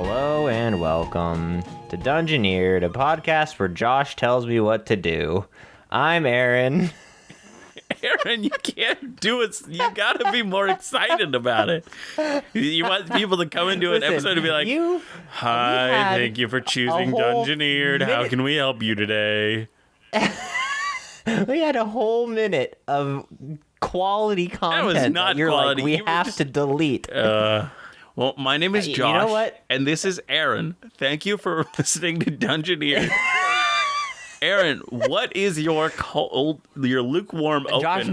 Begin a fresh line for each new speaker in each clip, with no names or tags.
Hello and welcome to Dungeoneered, a podcast where Josh tells me what to do. I'm Aaron.
Aaron, you can't do it. You gotta be more excited about it. You want people to come into an episode and be like, "Hi, thank you for choosing Dungeoneered. How can we help you today?"
We had a whole minute of quality content.
That was not
you're
quality.
Like, we have to delete.
Well, my name is Josh,
you know what?
And this is Aaron. Thank you for listening to Dungeoneered. Aaron, what is your lukewarm open?
Josh,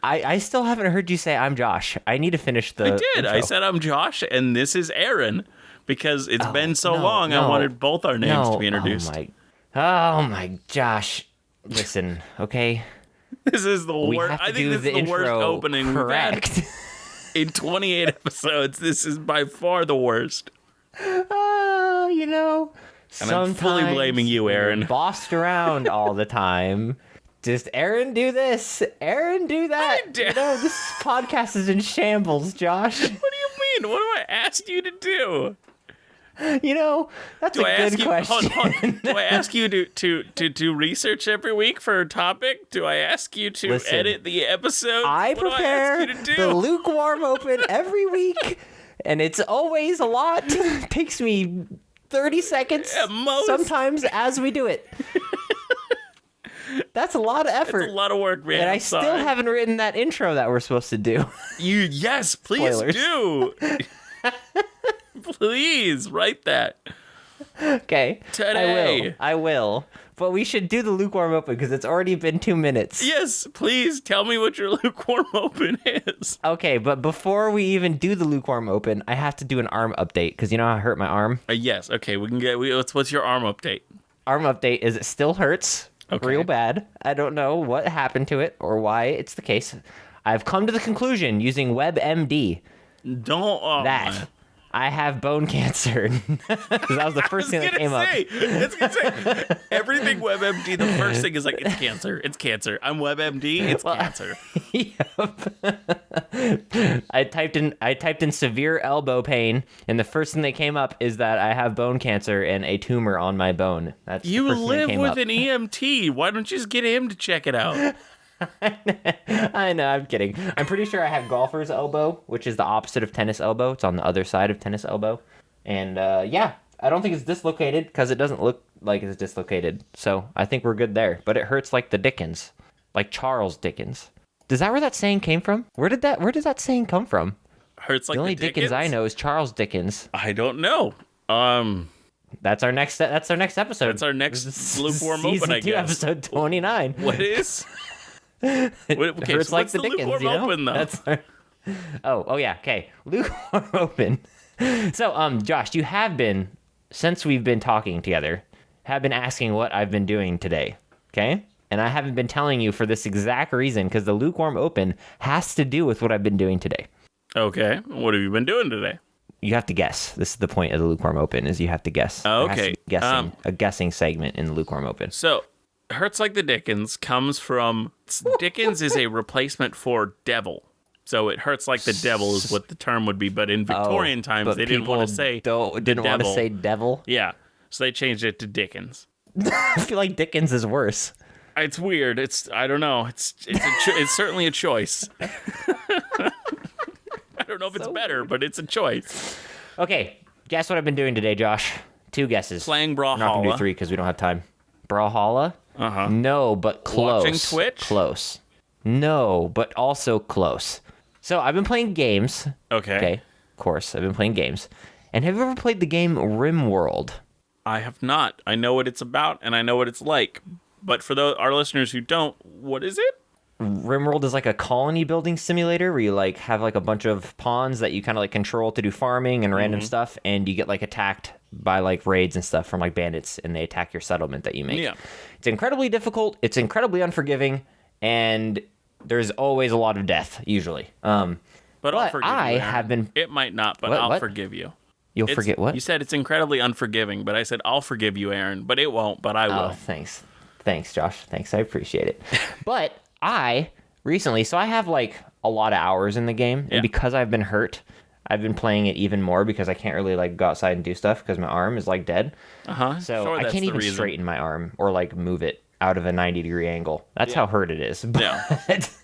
I still haven't heard you say I'm Josh. I need to finish the
I did.
intro.
I said I'm Josh, and this is Aaron, because it's been so long. I wanted both our names to be introduced.
Oh my Josh. Listen, okay?
This is the worst. I think this is the worst opening
correct.
we've had. In 28 episodes, this is by far the worst.
You know,
and I'm fully blaming you, Aaron.
Bossed around all the time. Just, Aaron, do this. Aaron, do that. You know, this podcast is in shambles, Josh.
What do you mean? What have I asked you to do?
You know, that's a good question.
Hold on. Do I ask you to do research every week for a topic? Do I ask you to edit the episode?
I prepare the lukewarm open every week, and it's always a lot. It takes me 30 seconds sometimes as we do it. That's a lot of effort.
That's a lot of work, man.
And I still haven't written that intro that we're supposed to do.
Yes, please
Spoilers.
Do. Please write that.
Okay.
Today.
I will. But we should do the lukewarm open because it's already been 2 minutes.
Yes, please tell me what your lukewarm open is.
Okay, but before we even do the lukewarm open, I have to do an arm update because you know how I hurt my arm?
Yes, okay, we can get. What's your arm update?
Arm update is it still hurts real bad. I don't know what happened to it or why it's the case. I've come to the conclusion using WebMD that I have bone cancer. Because that was the first thing that came up.
It's gonna say everything WebMD. The first thing is like it's cancer. It's cancer. I'm WebMD. It's cancer.
Yep. I typed in severe elbow pain, and the first thing that came up is that I have bone cancer and a tumor on my bone. That's
you
the first
live
thing that
with
came
an
up.
EMT. Why don't you just get him to check it out?
I know, I'm kidding. I'm pretty sure I have golfer's elbow, which is the opposite of tennis elbow. It's on the other side of tennis elbow. And I don't think it's dislocated because it doesn't look like it's dislocated. So I think we're good there. But it hurts like the Dickens, like Charles Dickens. Is that where that saying came from? Where did that saying come from?
Hurts like
the only Dickens I know is Charles Dickens.
I don't know.
That's our next episode.
That's our next lukewarm open, I guess.
Season 2, episode 29.
What is? Okay,
it's
so
like
what's
the
the
Dickens,
lukewarm
you know?
open, though?
Oh yeah, okay. Lukewarm open. So, Josh, you have been, since we've been talking together, have been asking what I've been doing today, okay? And I haven't been telling you for this exact reason, because the lukewarm open has to do with what I've been doing today.
Okay, what have you been doing today?
You have to guess. This is the point of the lukewarm open, is you have to guess.
Okay.
A guessing segment in the lukewarm open.
So, Hurts Like the Dickens comes from... Dickens is a replacement for devil. So it hurts like the devil is what the term would be. But in Victorian times, they didn't want to say
want to say devil.
Yeah. So they changed it to Dickens.
I feel like Dickens is worse.
It's weird. I don't know. It's certainly a choice. I don't know if it's better, but it's a choice.
Okay. Guess what I've been doing today, Josh? 2 guesses.
Playing Brawlhalla.
We're not going to do 3 because we don't have time. Brawlhalla?
Uh-huh.
No, but close.
Watching Twitch?
Close. No, but also close. So I've been playing games.
Okay.
Of course, I've been playing games. And have you ever played the game RimWorld?
I have not. I know what it's about, and I know what it's like. But for our listeners who don't, what is it?
RimWorld is like a colony building simulator where you like have like a bunch of pawns that you kind of like control to do farming and random stuff, and you get like attacked by like raids and stuff from like bandits, and they attack your settlement that you make.
Yeah.
It's incredibly difficult, it's incredibly unforgiving, and there's always a lot of death usually.
But I'll forgive you, Aaron.
Have been.
It might not, but I'll forgive you.
You'll forget what?
You said it's incredibly unforgiving, but I said I'll forgive you, Aaron. But it won't. But I will.
Oh, thanks, Josh. Thanks, I appreciate it. But I recently, so I have like a lot of hours in the game, and because I've been hurt, I've been playing it even more because I can't really like go outside and do stuff because my arm is like dead. So
Sure,
I
that's
can't
the
even
reason.
straighten my arm or like move it out of a 90-degree angle. That's how hurt it is.
Yeah.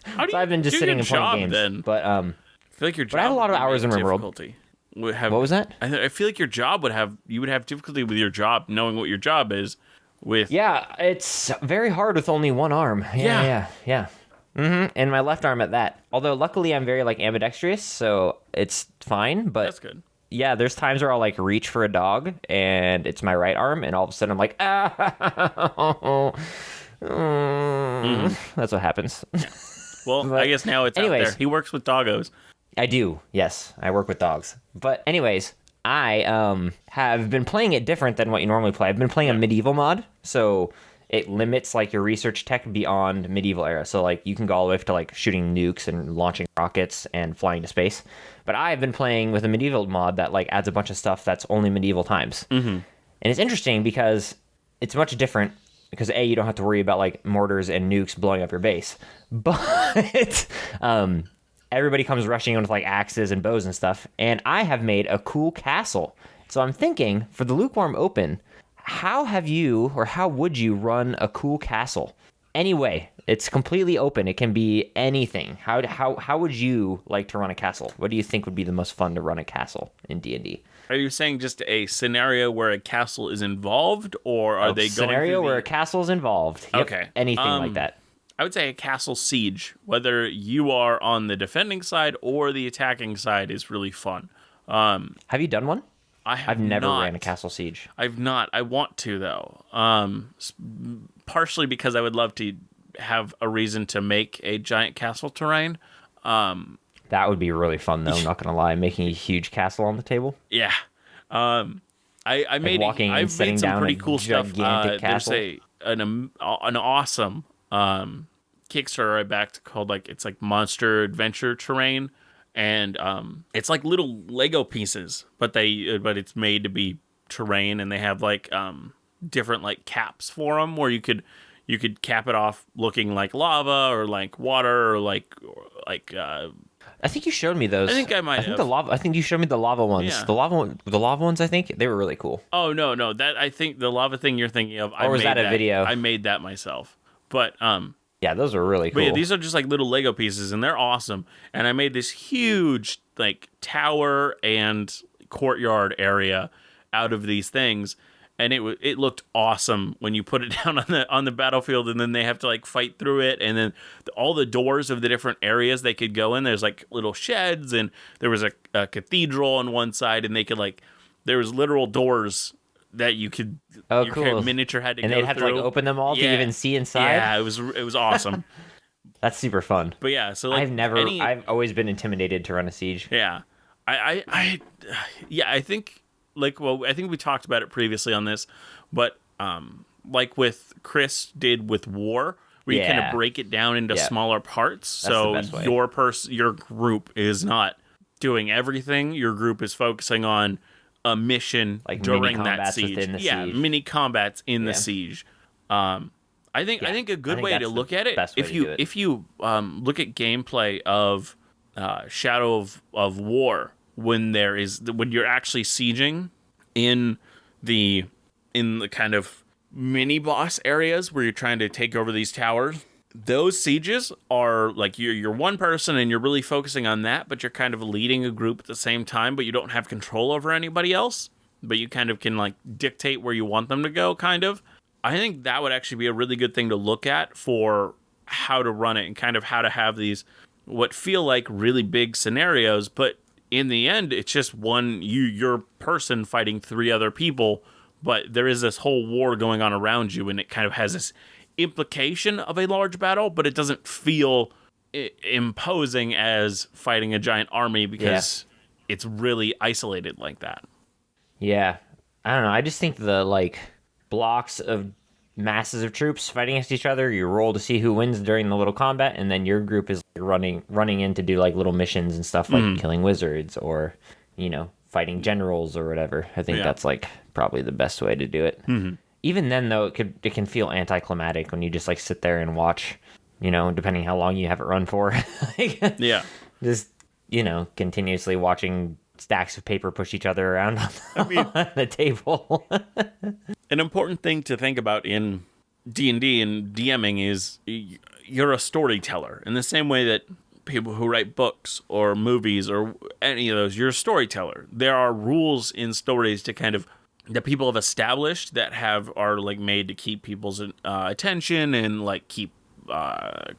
How do
So
you
I've been just
do
sitting
your
and playing
job
games.
then?
But
I feel like your job.
I have a lot of
would be
hours in
having
Rimworld.
difficulty. What
was that?
I feel like your job you would have difficulty with your job, knowing what your job is.
Yeah, it's very hard with only one arm. Yeah. And my left arm at that. Although luckily I'm very like ambidextrous, so it's fine. But
That's good.
yeah, there's times where I'll like reach for a dog and it's my right arm, and all of a sudden I'm like, That's what happens.
Well,
But
I guess now it's out there. He works with doggos.
I do. Yes, I work with dogs. But anyways, I have been playing it different than what you normally play. I've been playing a medieval mod, so it limits like your research tech beyond medieval era. So like you can go all the way up to like shooting nukes and launching rockets and flying to space. But I've been playing with a medieval mod that like adds a bunch of stuff that's only medieval times. And it's interesting because it's much different because A, you don't have to worry about like mortars and nukes blowing up your base. But everybody comes rushing in with like axes and bows and stuff, and I have made a cool castle. So I'm thinking for the Lukewarm Open, how would you run a cool castle? Anyway, it's completely open. It can be anything. How would you like to run a castle? What do you think would be the most fun to run a castle in D&D?
Are you saying just a scenario where a castle is involved, or are they going
scenario where a castle is involved? Yep,
Okay.
anything like that.
I would say a castle siege, whether you are on the defending side or the attacking side, is really fun.
Have you done one?
I've
never
not.
ran a castle siege.
I've not. I want to, though. Partially because I would love to have a reason to make a giant castle terrain.
That would be really fun, though. Not gonna lie, making a huge castle on the table.
Yeah. I made
walking and
I've
setting
made some
down
pretty
a
cool stuff.
gigantic
There's
castle.
an awesome Kickstarter I backed called it's like Monster Adventure Terrain, and it's like little Lego pieces, but it's made to be terrain, and they have like different like caps for them where you could cap it off looking like lava or like water or like
I think you showed me those.
I think I might have.
I think you showed me the lava ones.
Yeah.
The lava ones. I think they were really cool.
Oh no, that I think the lava thing you're thinking of.
Or was that a video?
I made that myself, but
yeah, those were really cool.
But yeah, these are just like little Lego pieces, and they're awesome. And I made this huge like tower and courtyard area out of these things, and it looked awesome when you put it down on the battlefield, and then they have to like fight through it, and then all the doors of the different areas they could go in. There's like little sheds, and there was a cathedral on one side, and there was literal doors that you could your
cool.
miniature had to
and
go
they'd have
through.
to like open them all to even see inside.
Yeah, it was awesome.
That's super fun.
But yeah, so like
I've always been intimidated to run a siege.
Yeah, I think I think we talked about it previously on this, but like with Chris did with War, where you kind of break it down into smaller parts.
That's
so
the best way.
your group is not doing everything. Your group is focusing on a mission
Like
during
mini
that
combats
siege.
within the siege.
Mini combats in the siege. I think a good way to look at it, if you look at gameplay of Shadow of War, when you're actually sieging in the kind of mini boss areas where you're trying to take over these towers, those sieges are like you're one person and you're really focusing on that, but you're kind of leading a group at the same time, but you don't have control over anybody else, but you kind of can like dictate where you want them to go, kind of. I think that would actually be a really good thing to look at for how to run it and kind of how to have these what feel like really big scenarios, but in the end, it's just your person fighting 3 other people, but there is this whole war going on around you, and it kind of has this implication of a large battle, but it doesn't feel imposing as fighting a giant army because it's really isolated like that.
Yeah, I don't know. I just think the like blocks of masses of troops fighting against each other, you roll to see who wins during the little combat, and then your group is running in to do like little missions and stuff like killing wizards or fighting generals or whatever. I think that's like probably the best way to do it. Even then, though, it can feel anticlimactic when you just like sit there and watch, depending how long you have it run for. Just continuously watching stacks of paper push each other around on the table.
An important thing to think about in D&D and DMing is you're a storyteller. In the same way that people who write books or movies or any of those, you're a storyteller. There are rules in stories to kind of that people have established that are like made to keep people's attention and like keep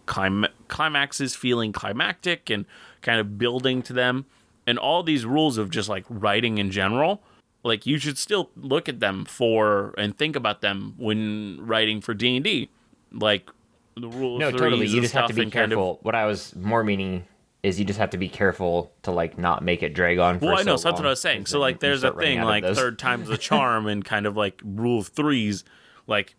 climaxes feeling climactic and kind of building to them. And all these rules of just like writing in general, like you should still look at them and think about them when writing for D&D. Like the rules.
No, totally. You just have to be careful. What I was more meaning is you just have to be careful to like not make it drag on for
Well, I know,
so
so that's
long,
what I was saying. So like there's a thing like third time's the charm and kind of like rule of threes, like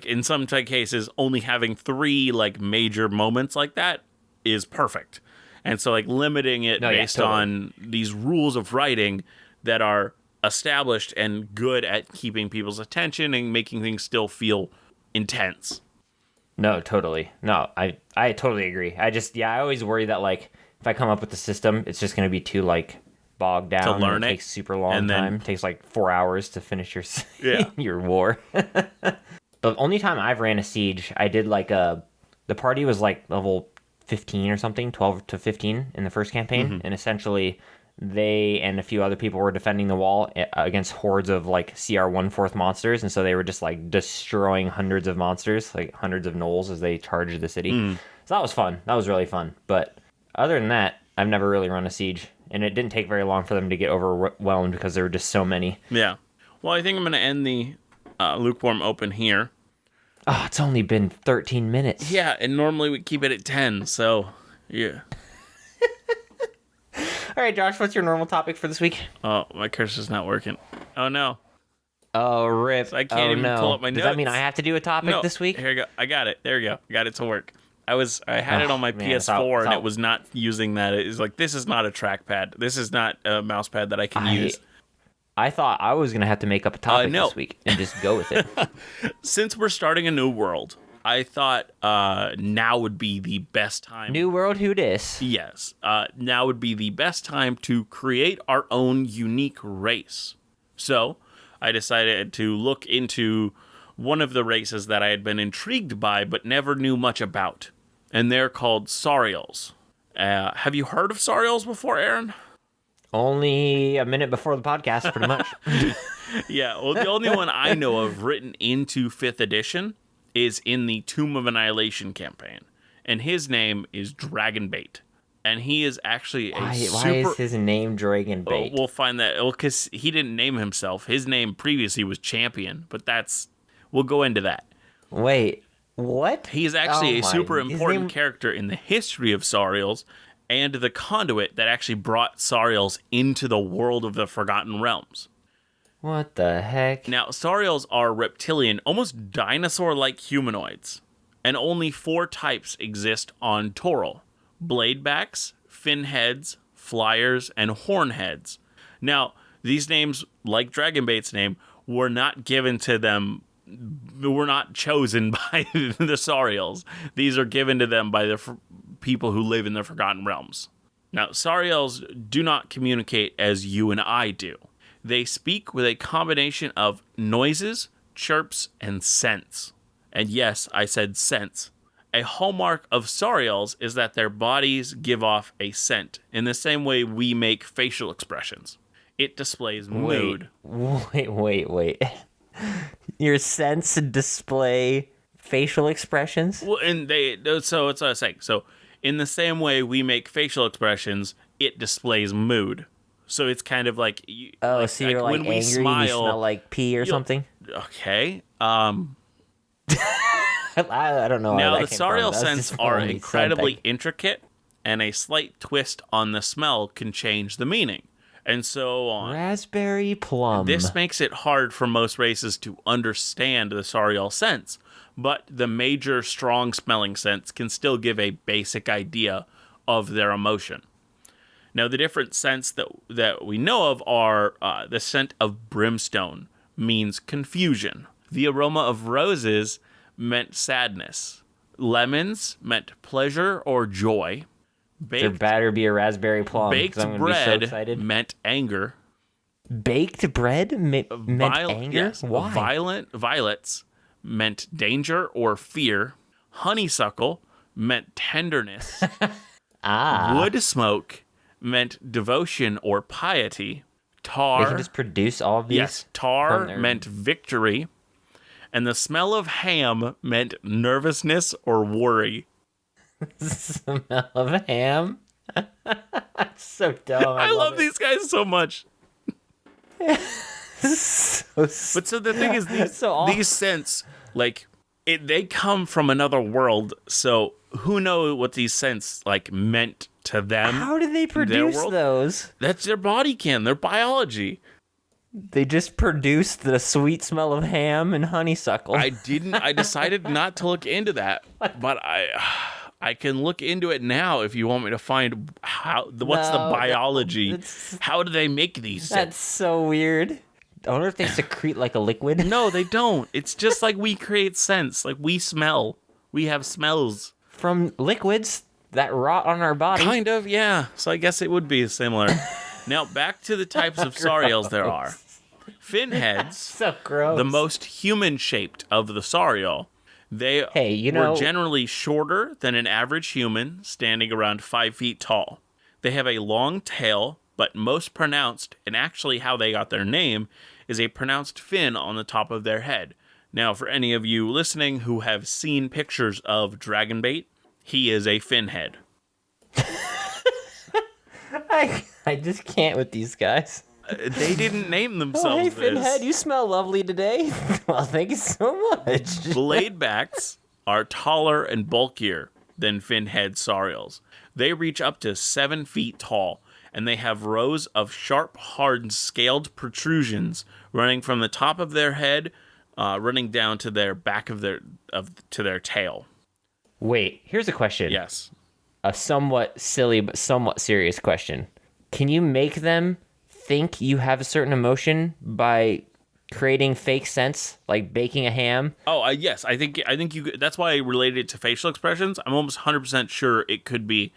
in some cases only having 3 like major moments like that is perfect. And so like limiting it based on these rules of writing that are established and good at keeping people's attention and making things still feel intense.
No, totally. No, I totally agree. I always worry that like if I come up with the system, it's just going to be too like bogged down.
To learn
it takes super long time. It takes like 4 hours to finish your war. The only time I've ran a siege, I did like the party was like level 15 or something, 12 to 15 in the first campaign, and essentially they and a few other people were defending the wall against hordes of like CR 1/4 monsters, and so they were just like destroying hundreds of monsters, like hundreds of gnolls as they charged the city. So that was fun. That was really fun. But other than that, I've never really run a siege, and it didn't take very long for them to get overwhelmed because there were just so many.
Yeah. Well, I think I'm going to end the lukewarm open here.
Oh, it's only been 13 minutes.
Yeah, and normally we keep it at 10, so yeah.
All right, Josh, what's your normal topic for this week?
Oh, my cursor's not working. Oh, no.
Oh, rip.
So I can't even pull up my notes.
Does that mean I have to do a topic this week?
Here you go. I got it. There you go. Got it to work. I had it on my PS4 and it was not using that. It was like, this is not a trackpad. This is not a mouse pad that I can use.
I thought I was going to have to make up a topic this week and just go with it.
Since we're starting a new world, I thought now would be the best time.
New world, who dis?
Yes. Now would be the best time to create our own unique race. So I decided to look into one of the races that I had been intrigued by but never knew much about. And they're called Saurials. Have you heard of Saurials before, Aaron?
Only a minute before the podcast, pretty much.
Yeah, well, the only one I know of written into 5th edition is in the Tomb of Annihilation campaign. And his name is Dragonbait. And he is actually
Why is his name Dragonbait?
We'll find that. Well, because he didn't name himself. His name previously was Champion, but we'll go into that.
Wait, what?
He is actually a super important character in the history of Saurials, and the conduit that actually brought Saurials into the world of the Forgotten Realms.
What the heck?
Now, Saurials are reptilian, almost dinosaur-like humanoids, and only 4 types exist on Toril: bladebacks, finheads, flyers, and hornheads. Now, these names, like Dragonbait's name, were not given to them, were not chosen by the Saurials. These are given to them by the people who live in the Forgotten Realms. Now, Saurials do not communicate as you and I do. They speak with a combination of noises, chirps, and scents. And yes, I said scents. A hallmark of Saurials is that their bodies give off a scent, in the same way we make facial expressions. It displays mood.
Wait. Your scents display facial expressions?
Well, and so it's what I was saying. So, in the same way we make facial expressions, it displays mood. So it's kind of like
so you're like
when
angry,
we smile,
you smell like pee or something?
Okay.
I don't know.
Now, the Saurial scents are incredibly intricate, and a slight twist on the smell can change the meaning, and so on.
Raspberry plum.
This makes it hard for most races to understand the Saurial scents, but the major strong-smelling scents can still give a basic idea of their emotion. Now, the different scents that we know of are the scent of brimstone means confusion. The aroma of roses meant sadness. Lemons meant pleasure or joy.
There better be a raspberry plum.
Baked
I'm gonna
bread
be so excited.
meant anger.
Baked bread meant anger?
Yes.
Why?
Violets meant danger or fear. Honeysuckle meant tenderness. Wood smoke meant devotion or piety. Tar.
They can just produce all of these?
Yes. Tar meant victory. And the smell of ham meant nervousness or worry.
Smell of ham? That's so dumb.
I love these guys so much. But so the thing is, these scents, like, they come from another world. So who knows what these scents like meant to them?
How do they produce those?
That's their body can. Their biology.
They just produce the sweet smell of ham and honeysuckle.
I decided not to look into that, but I can look into it now if you want me to find what's the biology. How do they make these scents?
That's so weird. I wonder if they secrete like a liquid.
No, they don't. It's just like we create scents. Like we smell. We have smells.
From liquids that rot on our body.
Kind of, yeah. So I guess it would be similar. Now, back to the types of Saurials there are. Finheads,
so gross.
The most human-shaped of the Saurial. They were generally shorter than an average human, standing around 5 feet tall. They have a long tail, but most pronounced, and actually how they got their name, is a pronounced fin on the top of their head. Now, for any of you listening who have seen pictures of Dragonbait, he is a finhead.
I just can't with these guys.
They didn't name themselves
hey, Finhead, you smell lovely today. Well, thank you so much.
Bladebacks are taller and bulkier than Finhead Saurials. They reach up to 7 feet tall, and they have rows of sharp, hard, scaled protrusions running from the top of their head, running down to their back of their tail.
Wait, here's a question.
Yes.
A somewhat silly but somewhat serious question. Can you make them think you have a certain emotion by creating fake scents, like baking a ham?
Oh, yes. I think you. That's why I related it to facial expressions. I'm almost 100% sure it could be.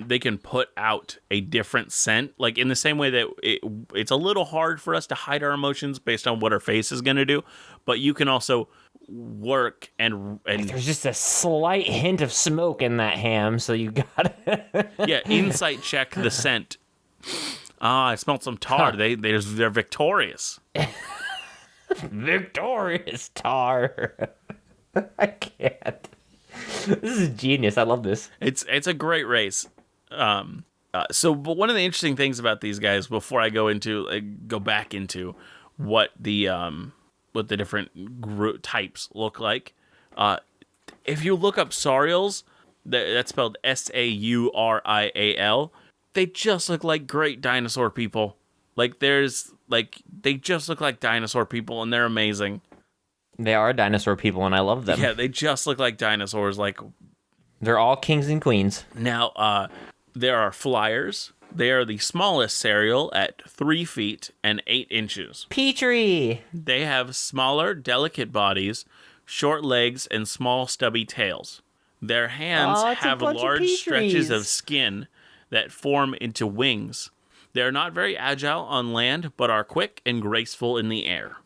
They can put out a different scent, like in the same way that it's a little hard for us to hide our emotions based on what our face is going to do, but you can also work and
there's just a slight hint of smoke in that ham, so you got it.
Yeah, insight check the scent. I smelled some tar. Huh. They're victorious.
Victorious tar. I can't. This is genius. I love this.
It's a great race. But one of the interesting things about these guys, before I go back into what the different group types look like, if you look up Saurials, that's spelled Saurial. They just look like great dinosaur people. They just look like dinosaur people, and they're amazing.
They are dinosaur people, and I love them.
Yeah, they just look like dinosaurs.
They're all kings and queens.
Now, there are flyers. They are the smallest Saurial at 3 feet and 8 inches.
Petrie!
They have smaller, delicate bodies, short legs, and small, stubby tails. Their hands have large stretches of skin that form into wings. They are not very agile on land, but are quick and graceful in the air.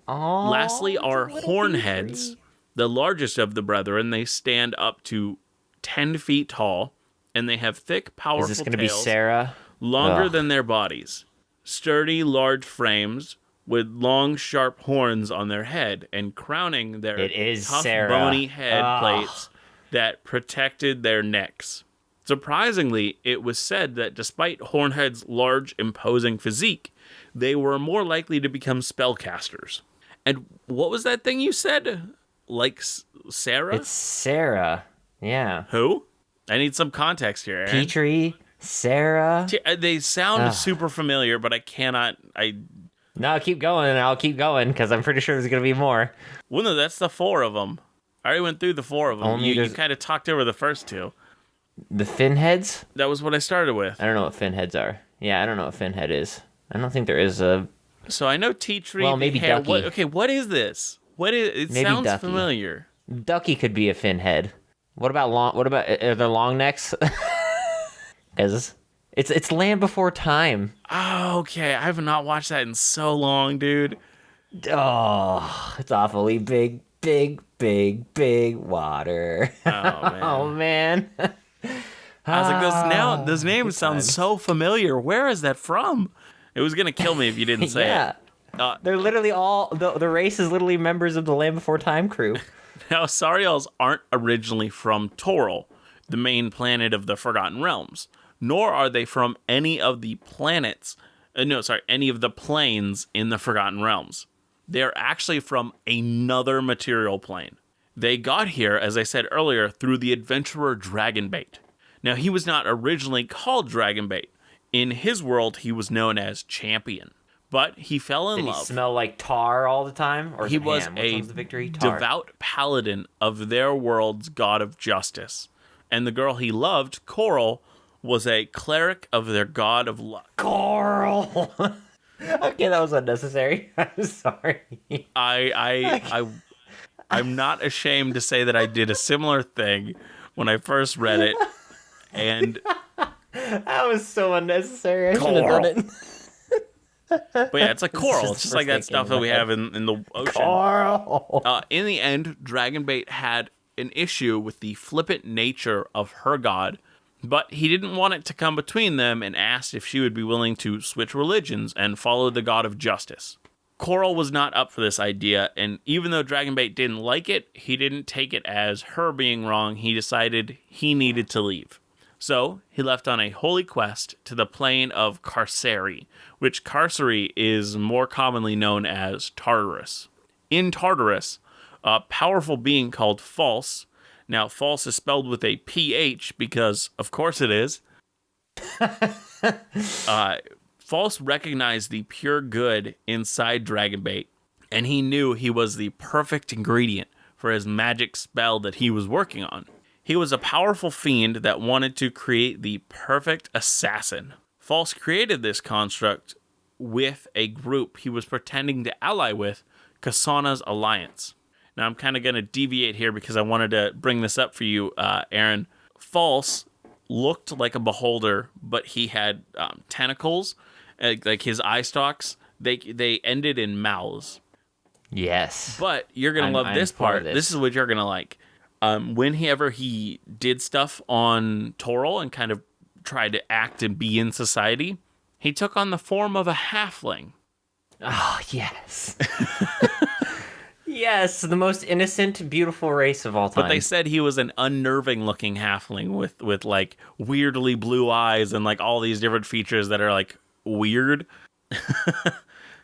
Lastly are hornheads, the largest of the brethren. They stand up to 10 feet tall, and they have thick, powerful tails. Is this going to be
Sarah?
Longer than their bodies. Sturdy, large frames with long, sharp horns on their head, and crowning their tough, bony head plates that protected their necks. Surprisingly, it was said that despite Hornhead's large, imposing physique, they were more likely to become spellcasters. And what was that thing you said? Like Sarah?
It's Sarah. Yeah.
Who? I need some context here, Aaron.
Petrie, Sarah.
They sound super familiar, but I cannot...
No, keep going, and I'll keep going, because I'm pretty sure there's going to be more.
Well, no, that's the 4 of them. I already went through the 4 of them. You kind of talked over the first 2.
The finheads?
That was what I started with.
I don't know what finheads are. Yeah, I don't know what finhead is. I don't think there is a...
So I know tea tree.
Well, maybe Ducky.
What is this? It maybe sounds Ducky. Familiar.
Ducky could be a finhead. What about are there long necks? Because it's Land Before Time.
Oh, okay. I have not watched that in so long, dude.
Oh, it's awfully big, big, big, big water.
Oh
Oh
man.
man.
I was like, those names
Good
sound
times.
so familiar. Where is that from? It was gonna kill me if you didn't say
Yeah.
it. Uh,
They're literally all the race is literally members of the Land Before Time crew.
Now, Saurials aren't originally from Toril, the main planet of the Forgotten Realms, nor are they from any of the planets. Any of the planes in the Forgotten Realms. They are actually from another material plane. They got here, as I said earlier, through the adventurer Dragonbait. Now, he was not originally called Dragonbait. In his world, he was known as Champion. But he fell in
Did he
love.
smell like tar all the time? Or is
He
it
was
ham? Which
a
one's the victory? Tar.
devout paladin of their world's god of justice. And the girl he loved, Coral, was a cleric of their god of luck.
Coral. Okay, that was unnecessary. I'm sorry.
I'm not ashamed to say that I did a similar thing when I first read it. And
That was so unnecessary. I should have done it.
but yeah, it's like coral.
just
It's just like
first
that stuff
thinking
that
in
we
my
have in the ocean.
Coral.
In the end, Dragonbait had an issue with the flippant nature of her god, but he didn't want it to come between them and asked if she would be willing to switch religions and follow the god of justice. Coral was not up for this idea, and even though Dragonbait didn't like it, he didn't take it as her being wrong. He decided he needed to leave. So he left on a holy quest to the plane of Carceri, which Carceri is more commonly known as Tartarus. In Tartarus, a powerful being called False. Now, False is spelled with a PH because, of course, it is. False recognized the pure good inside Dragonbait, and he knew he was the perfect ingredient for his magic spell that he was working on. He was a powerful fiend that wanted to create the perfect assassin. False created this construct with a group he was pretending to ally with, Kasana's Alliance. Now, I'm kind of going to deviate here because I wanted to bring this up for you, Aaron. False looked like a beholder, but he had tentacles, like his eye stalks. They ended in mouths.
Yes.
But you're going to love this part. This is what you're going to like. Whenever he did stuff on Toril and kind of tried to act and be in society, he took on the form of a halfling.
Oh, yes. Yes, the most innocent, beautiful race of all time.
But they said he was an unnerving looking halfling with like weirdly blue eyes and like all these different features that are like weird.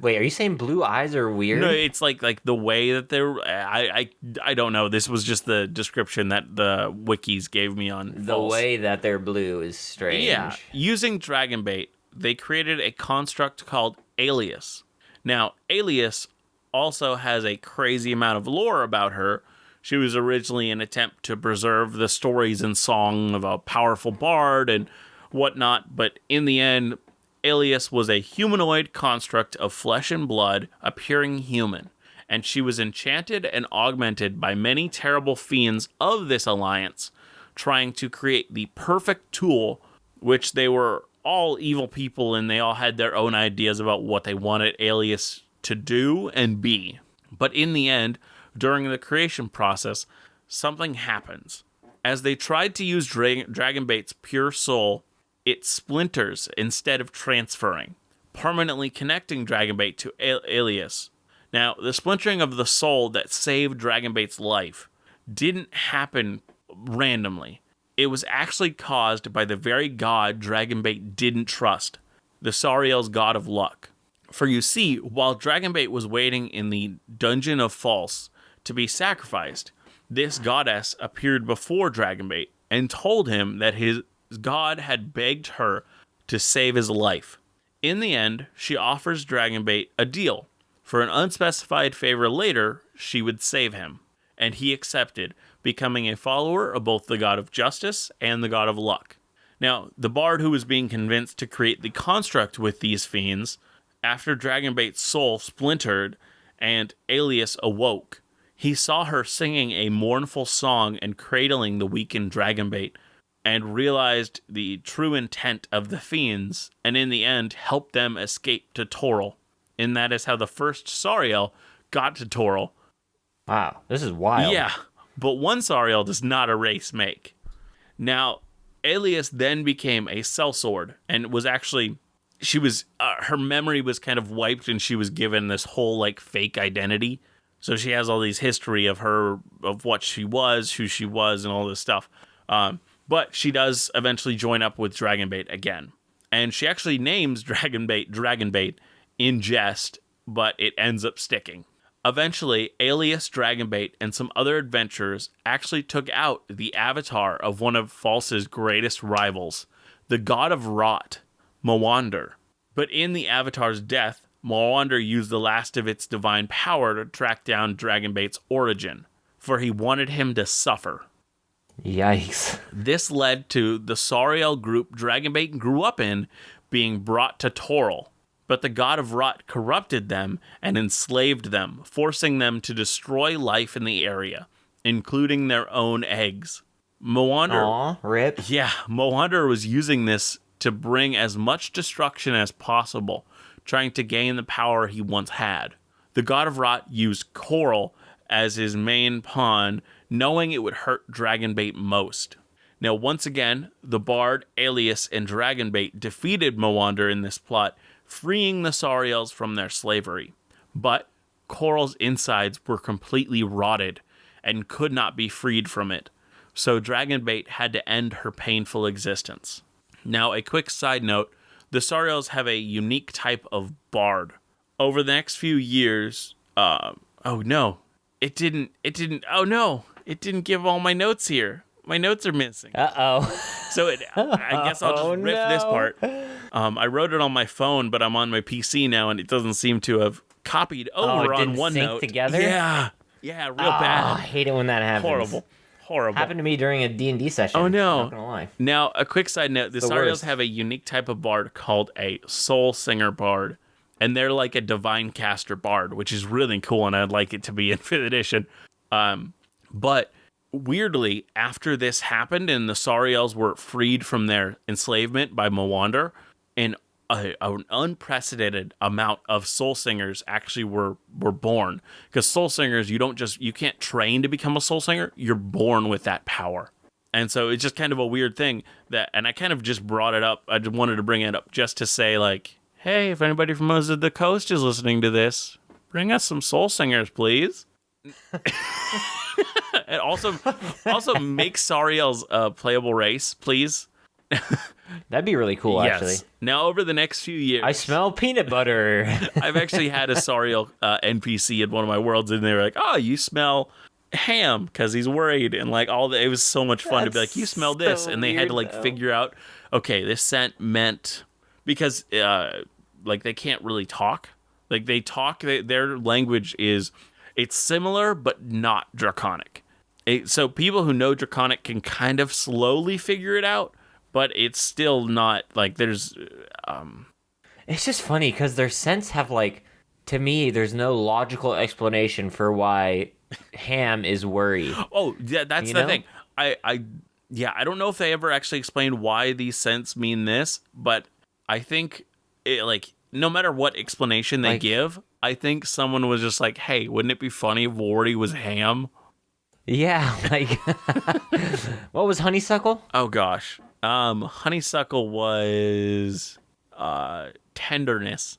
Wait, are you saying blue eyes are weird?
No, it's like the way that they're. I don't know. This was just the description that the wikis gave me on
The
False.
way that they're blue is strange.
Yeah, using Dragonbait, they created a construct called Alias. Now, Alias also has a crazy amount of lore about her. She was originally an attempt to preserve the stories and song of a powerful bard and whatnot, but in the end, Alias was a humanoid construct of flesh and blood, appearing human, and she was enchanted and augmented by many terrible fiends of this alliance, trying to create the perfect tool, which they were all evil people and they all had their own ideas about what they wanted Alias to do and be. But in the end, during the creation process, something happens. As they tried to use Dragonbait's pure soul, it splinters instead of transferring, permanently connecting Dragonbait to Alias. Now, the splintering of the soul that saved Dragonbait's life didn't happen randomly. It was actually caused by the very god Dragonbait didn't trust, the Saurials' god of luck. For you see, while Dragonbait was waiting in the dungeon of False to be sacrificed, this goddess appeared before Dragonbait and told him that his god had begged her to save his life. In the end, she offers Dragonbait a deal. For an unspecified favor later, she would save him. And he accepted, becoming a follower of both the god of justice and the god of luck. Now, the bard who was being convinced to create the construct with these fiends, after Dragonbait's soul splintered and Alias awoke, he saw her singing a mournful song and cradling the weakened Dragonbait. and realized the true intent of the fiends, and in the end helped them escape to Toril. And that is how the first Sauriel got to Toril.
Wow, this is wild.
Yeah, but one Sauriel does not a race make. Now, Aelius then became a sellsword, and was actually, her memory was kind of wiped, and she was given this whole, like, fake identity. So she has all these history of what she was, who she was, and all this stuff. But she does eventually join up with Dragonbait again. And she actually names Dragonbait in jest, but it ends up sticking. Eventually, Aelius, Dragonbait, and some other adventurers actually took out the avatar of one of False's greatest rivals, the god of rot, Mowander. But in the avatar's death, Mowander used the last of its divine power to track down Dragonbait's origin, for he wanted him to suffer.
Yikes.
This led to the Sauriel group Dragonbait grew up in being brought to Toril, but the god of rot corrupted them and enslaved them, forcing them to destroy life in the area, including their own eggs.
Aw, rip.
Yeah, Mowander was using this to bring as much destruction as possible, trying to gain the power he once had. The god of rot used Coral as his main pawn, knowing it would hurt Dragonbait most. Now, once again, the bard, Aelius, and Dragonbait defeated Mowander in this plot, freeing the Sauriels from their slavery. But Coral's insides were completely rotted and could not be freed from it, so Dragonbait had to end her painful existence. Now, a quick side note, the Sauriels have a unique type of bard. Over the next few years, it didn't give all my notes here. My notes are missing.
Uh-oh.
So I guess I'll just riff this part. I wrote it on my phone, but I'm on my PC now, and it doesn't seem to have copied over on OneNote.
Sync together?
Yeah, real bad.
I hate it when that happens.
Horrible.
Happened to me during a D&D session.
Oh, no.
Not gonna lie.
Now, a quick side note. The Sauriels have a unique type of bard called a soul singer bard, and they're like a divine caster bard, which is really cool, and I'd like it to be in 5th edition. But weirdly, after this happened and the Sauriels were freed from their enslavement by Mowander, an unprecedented amount of soul singers actually were born. Because soul singers, you can't train to become a soul singer. You're born with that power. And so it's just kind of a weird thing and I kind of just brought it up. I just wanted to bring it up just to say, like, hey, if anybody from Wizards of the Coast is listening to this, bring us some soul singers, please. And also make Sauriels a playable race, please.
That'd be really cool, actually.
Now, over the next few years,
I smell peanut butter.
I've actually had a Sauriel NPC in one of my worlds, and they were like, "Oh, you smell ham," because he's worried, and like it was so much fun to be like, "You smell this," and they had to like figure out, okay, this scent meant because like they can't really talk. Like they talk, their language is it's similar but not Draconic. So people who know Draconic can kind of slowly figure it out. But it's still not, like, there's...
It's just funny, because their scents have, like... To me, there's no logical explanation for why ham is worried.
Oh, yeah, that's the thing. I don't know if they ever actually explained why these scents mean this, but I think, no matter what explanation they give, I think someone was just like, hey, wouldn't it be funny if Wardy was ham?
Yeah, like... What was honeysuckle?
Oh, gosh. Honeysuckle was tenderness.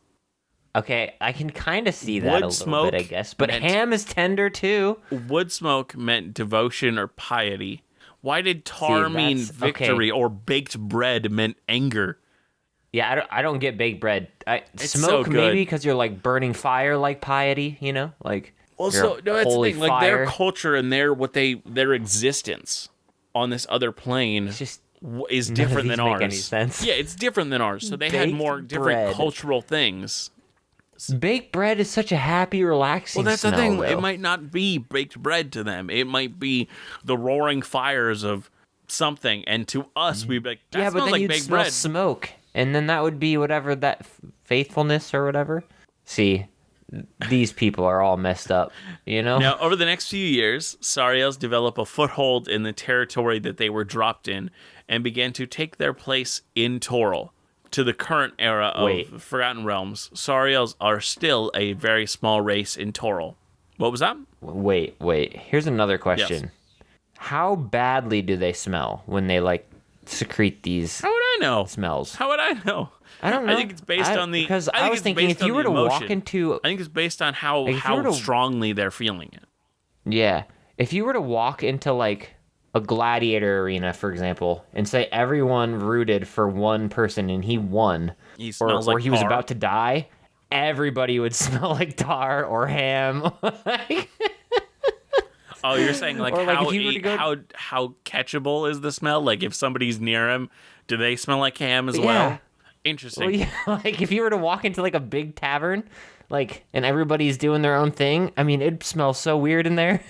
Okay, I can kind of see that a little bit, I guess. But ham is tender too.
Wood smoke meant devotion or piety. Why did tar mean victory or baked bread meant anger?
Yeah, I don't get baked bread.
so
Smoke maybe because you're like burning fire like piety, you know, like.
Well, so no, that's the thing.
Fire.
Like their culture and their existence on this other plane. It's just. Is different than ours.
Make any sense.
Yeah, it's different than ours. So they had more different cultural things.
Baked bread is such a happy, relaxing smell.
Well, that's the thing.
Though.
It might not be baked bread to them. It might be the roaring fires of something. And to us, we'd be like, that smells like baked bread.
Smoke, and then that would be whatever that faithfulness or whatever. See, these people are all messed up, you know?
Now, over the next few years, Saurials develop a foothold in the territory that they were dropped in and began to take their place in Toril. To the current era of Forgotten Realms, Saurials are still a very small race in Toril. What was that?
Wait. Here's another question.
Yes.
How badly do they smell when they, like, secrete these
How would I know?
smells?
How would I know?
I don't know.
I think it's based on the...
Because I was thinking if you were to walk into...
I think it's based on how strongly they're feeling it.
Yeah. If you were to walk into, like, a gladiator arena, for example, and say everyone rooted for one person and he won, or he was about to die, everybody would smell like tar or ham.
Oh, you're saying like,
or,
how catchable is the smell? Like if somebody's near him, do they smell like ham as well? Interesting.
Well, yeah, like if you were to walk into like a big tavern, like, and everybody's doing their own thing, I mean, it'd smell so weird in there.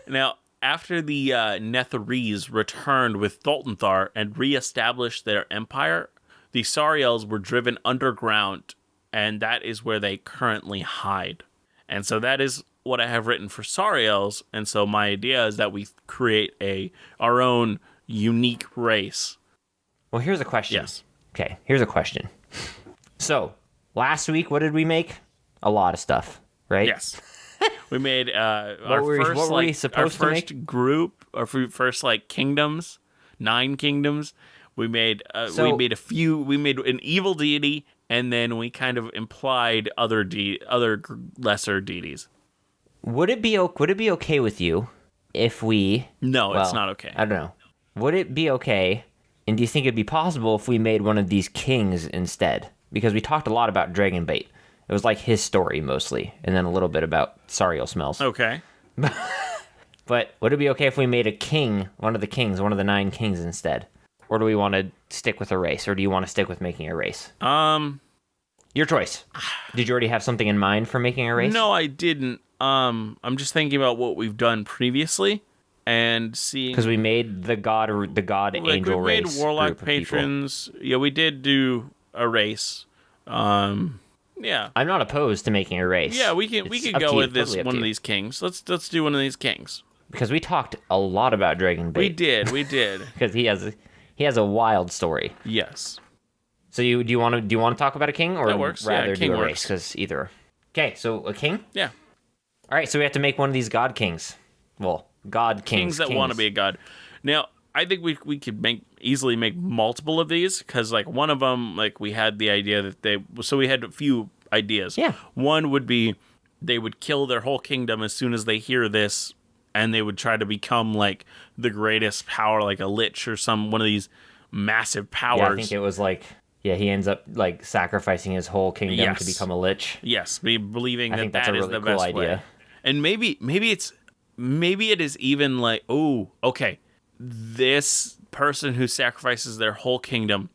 Now, after the Netherese returned with Thultanthar and reestablished their empire, the Saurials were driven underground, and that is where they currently hide. And so that is what I have written for Saurials, and so my idea is that we create our own unique race.
Well, here's a question.
Yes.
Okay, here's a question. So, last week, what did we make? A lot of stuff, right?
Yes. We made our first group, our first like kingdoms, 9 kingdoms. We made a few. We made an evil deity, and then we kind of implied other lesser deities.
Would it be okay with you if we?
No, it's not okay.
I don't know. Would it be okay? And do you think it'd be possible if we made one of these kings instead? Because we talked a lot about Dragonbait. It was like his story mostly, and then a little bit about Sauriel smells.
Okay.
But would it be okay if we made a king, one of the 9 kings instead? Or do we want to stick with a race? Or do you want to stick with making a race? Your choice. Did you already have something in mind for making a race?
No, I didn't. I'm just thinking about what we've done previously and seeing...
Because we made the god angel race.
We made warlock patrons. Yeah, we did do a race. Yeah,
I'm not opposed to making a race.
Yeah, we could go with this one of these kings. Let's do one of these kings.
Because we talked a lot about Dragonbait.
We did.
Because he has a wild story.
Yes.
So do you want to talk about a king, or
that works.
rather
king
do a
works.
race? Because either. Okay, so a king.
Yeah.
All right, so we have to make one of these god kings. Well, god kings.
Kings that want to be a god. Now, I think we could easily make multiple of these, because like one of them, like we had the idea that we had a few ideas.
Yeah.
One would be they would kill their whole kingdom as soon as they hear this, and they would try to become like the greatest power, like a lich or one of these massive powers.
Yeah, I think it was like, he ends up like sacrificing his whole kingdom to become a lich.
Yes, believing
that
that is the best idea. Way. And maybe it is even like, oh, okay, this person who sacrifices their whole kingdom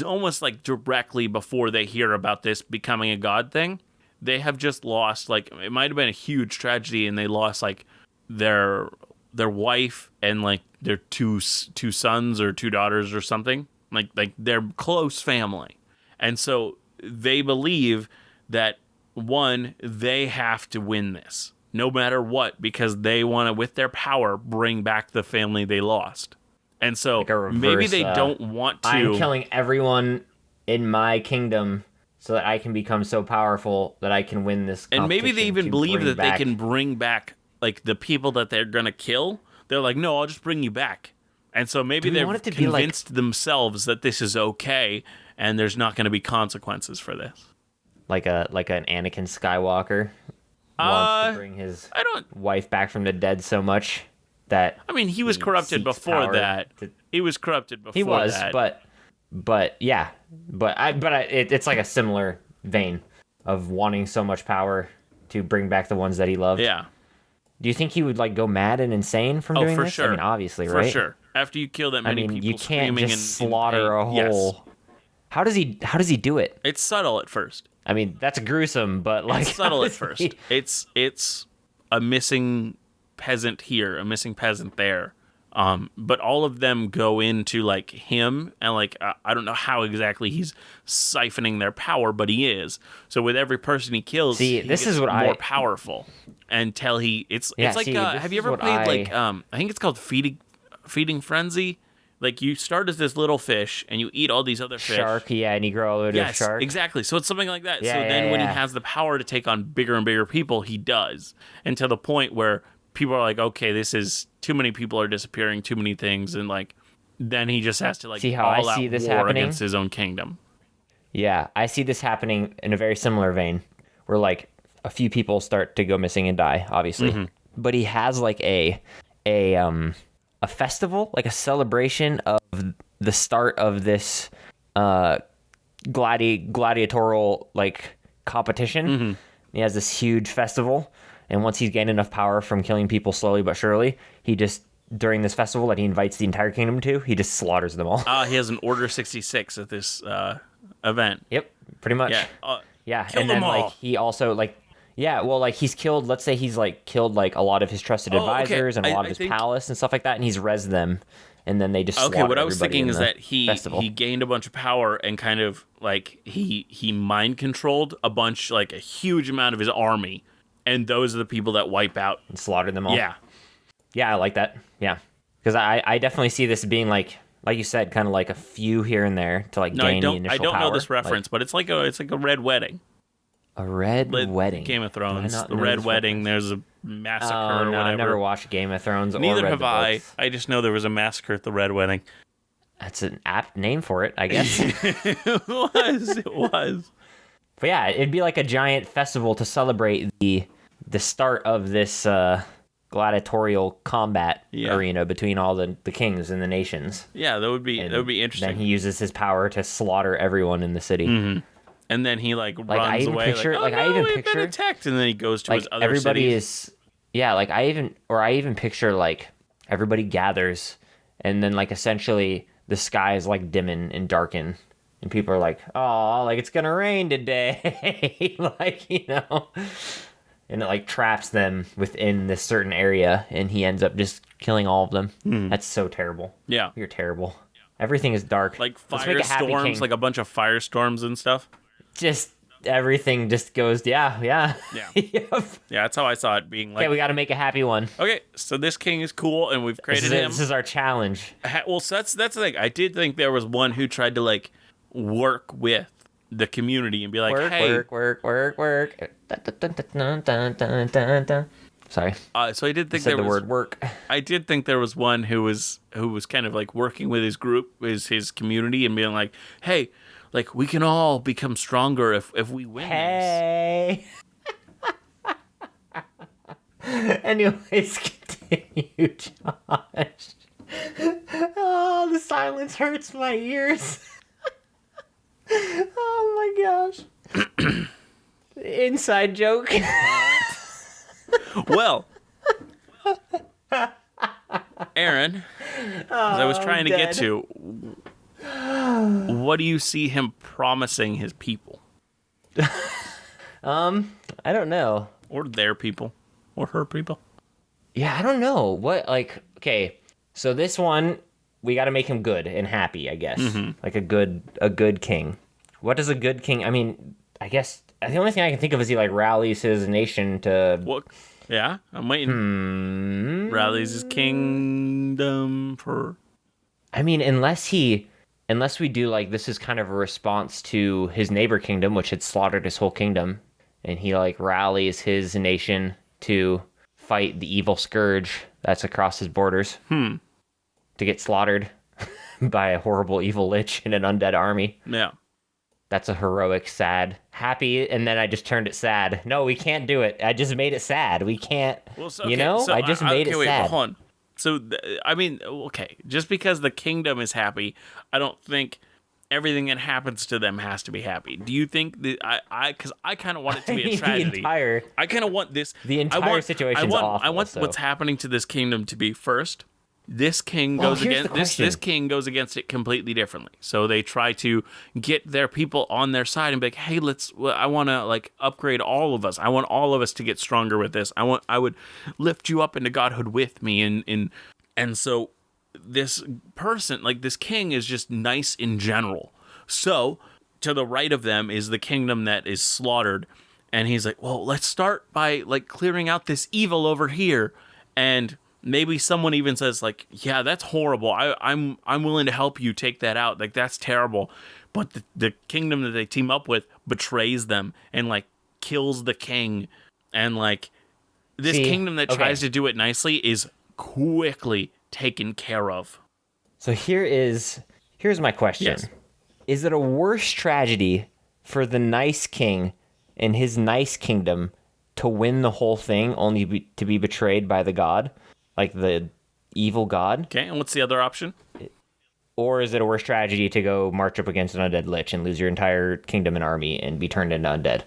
almost like directly before they hear about this becoming a god thing, they have just lost, like, it might have been a huge tragedy, and they lost like their wife and like their two sons or 2 daughters or something, like their close family. And so they believe that they have to win this no matter what, because they want to, with their power, bring back the family they lost. And so like reverse, maybe they don't want to.
I'm killing everyone in my kingdom so that I can become so powerful that I can win this competition.
And maybe they even believe that they can bring back like the people that they're going to kill. They're like, no, I'll just bring you back. And so maybe they've convinced themselves that this is okay and there's not going to be consequences for this.
Like an Anakin Skywalker wants to bring his wife back from the dead so much that
he was corrupted before that. He was corrupted before that.
He was, but yeah, it's like a similar vein of wanting so much power to bring back the ones that he loved.
Yeah.
Do you think he would like go mad and insane from doing
for
this?
Sure.
I mean, obviously, right?
For sure. After you kill that many people,
you can't
screaming
just slaughter a whole.
Yes.
How does he do it?
It's subtle at first.
I mean, that's gruesome, but like
it's subtle at first. It's a missing peasant here, a missing peasant there. But all of them go into like him, and like I don't know how exactly he's siphoning their power, but he is. So with every person he kills,
See,
he
this
gets
is what
more powerful until it's like have you ever played like I think it's called feeding frenzy? Like you start as this little fish and you eat all these other fish.
Shark, yeah, and you grow a little bit of shark.
Exactly. So it's something like that.
Yeah,
so then when he
yeah.
has the power to take on bigger and bigger people, he does. And to the point where people are like, okay, this is too many people are disappearing, too many things, and like then he just has to like
See how
all
I see
out
this
war
happening?
against his own kingdom.
Yeah, I see this happening in a very similar vein, where like a few people start to go missing and die, obviously. But he has like a festival, like a celebration of the start of this gladiatorial like competition. He has this huge festival, and once he's gained enough power from killing people slowly but surely, he just during this festival that he invites the entire kingdom to, he just slaughters them all.
He has an Order 66 at this event.
Yep, pretty much.
Yeah,
and then like he also like he's killed. Let's say he's like killed like a lot of his trusted advisors and a lot of his palace and stuff like that, and he's rezzed them, and then they just slaughter
what I was thinking is that he
festival.
he gained a bunch of power and kind of like he mind controlled a bunch, like a huge amount of his army, and those are the people that wipe out
and slaughter them all.
Yeah,
I like that. Yeah, because I definitely see this being like you said, kind of like a few here and there to like gain the initial power.
I don't know this reference, but it's like a red wedding.
A red wedding.
Game of Thrones. The red wedding. There's a massacre or whatever.
I've never watched Game of Thrones.
Neither
or read
have
the
I.
books.
I just know there was a massacre at the red wedding.
That's an apt name for it, I guess.
It was.
But yeah, it'd be like a giant festival to celebrate the start of this gladiatorial combat arena between all the kings and the nations.
Yeah, that would be interesting.
Then he uses his power to slaughter everyone in the city.
And then he like runs
I even
away.
Picture,
like,
I
even
picture
been attacked, and then he goes to
like
his other
everybody
cities.
I even picture like everybody gathers, and then like essentially the sky is like dimming and darken, and people are like, oh, like it's gonna rain today, like and it like traps them within this certain area, and he ends up just killing all of them. That's so terrible.
Yeah,
you're terrible. Everything is dark.
Like firestorms, like a bunch of firestorms and stuff.
Just everything just goes, yeah.
Yep. Yeah, that's how I saw it being like.
Okay, we got to make a happy one.
Okay, so this king is cool, and we've created him.
This is our challenge.
Well, so that's the thing. I did think there was one who tried to like work with the community and be like, hey,
work. Sorry.
So I did think
there was the word work.
I did think there was one who was kind of like working with his group, his community, and being like, hey, like we can all become stronger if we win
this. Anyways, continue, Josh. Oh, the silence hurts my ears. Oh my gosh. Inside joke.
Well, Aaron, as I was trying to get to, what do you see him promising his people?
I don't know.
Or their people. Or her people.
Yeah, I don't know. What, like, okay, so this one, we got to make him good and happy, I guess. Like a good king. What does a good king, I mean, I guess the only thing I can think of is he like rallies his nation to.
What? Yeah, I'm waiting. Rallies his kingdom for.
I mean, unless we do like this is kind of a response to his neighbor kingdom, which had slaughtered his whole kingdom, and he like rallies his nation to fight the evil scourge that's across his borders. To get slaughtered by a horrible evil lich in an undead army.
Yeah.
That's a heroic, sad, happy, and then I just turned it sad. No, we can't do it. I just made it sad. We can't, I just made it sad.
Hold on. So, I mean, okay, just because the kingdom is happy, I don't think everything that happens to them has to be happy. Do you think that because I kind of want it to be a tragedy. I kind of want this.
The entire situation is awful.
I want what's happening to this kingdom to be first. This king goes against this king goes against it completely differently. So they try to get their people on their side and be like, "Hey, I want to like upgrade all of us. I want all of us to get stronger with this. I would lift you up into godhood with me." And so this person, like this king, is just nice in general. So to the right of them is the kingdom that is slaughtered, and he's like, well, let's start by like clearing out this evil over here. And maybe someone even says like, yeah, that's horrible. I'm willing to help you take that out. Like, that's terrible. But the kingdom that they team up with betrays them and like kills the king. And like this kingdom that tries to do it nicely is quickly taken care of.
So here's my question.
Yes.
Is it a worse tragedy for the nice king and his nice kingdom to win the whole thing, only to be betrayed by the god, like the evil god?
Okay, and what's the other option?
Or is it a worse tragedy to go march up against an undead lich and lose your entire kingdom and army and be turned into undead?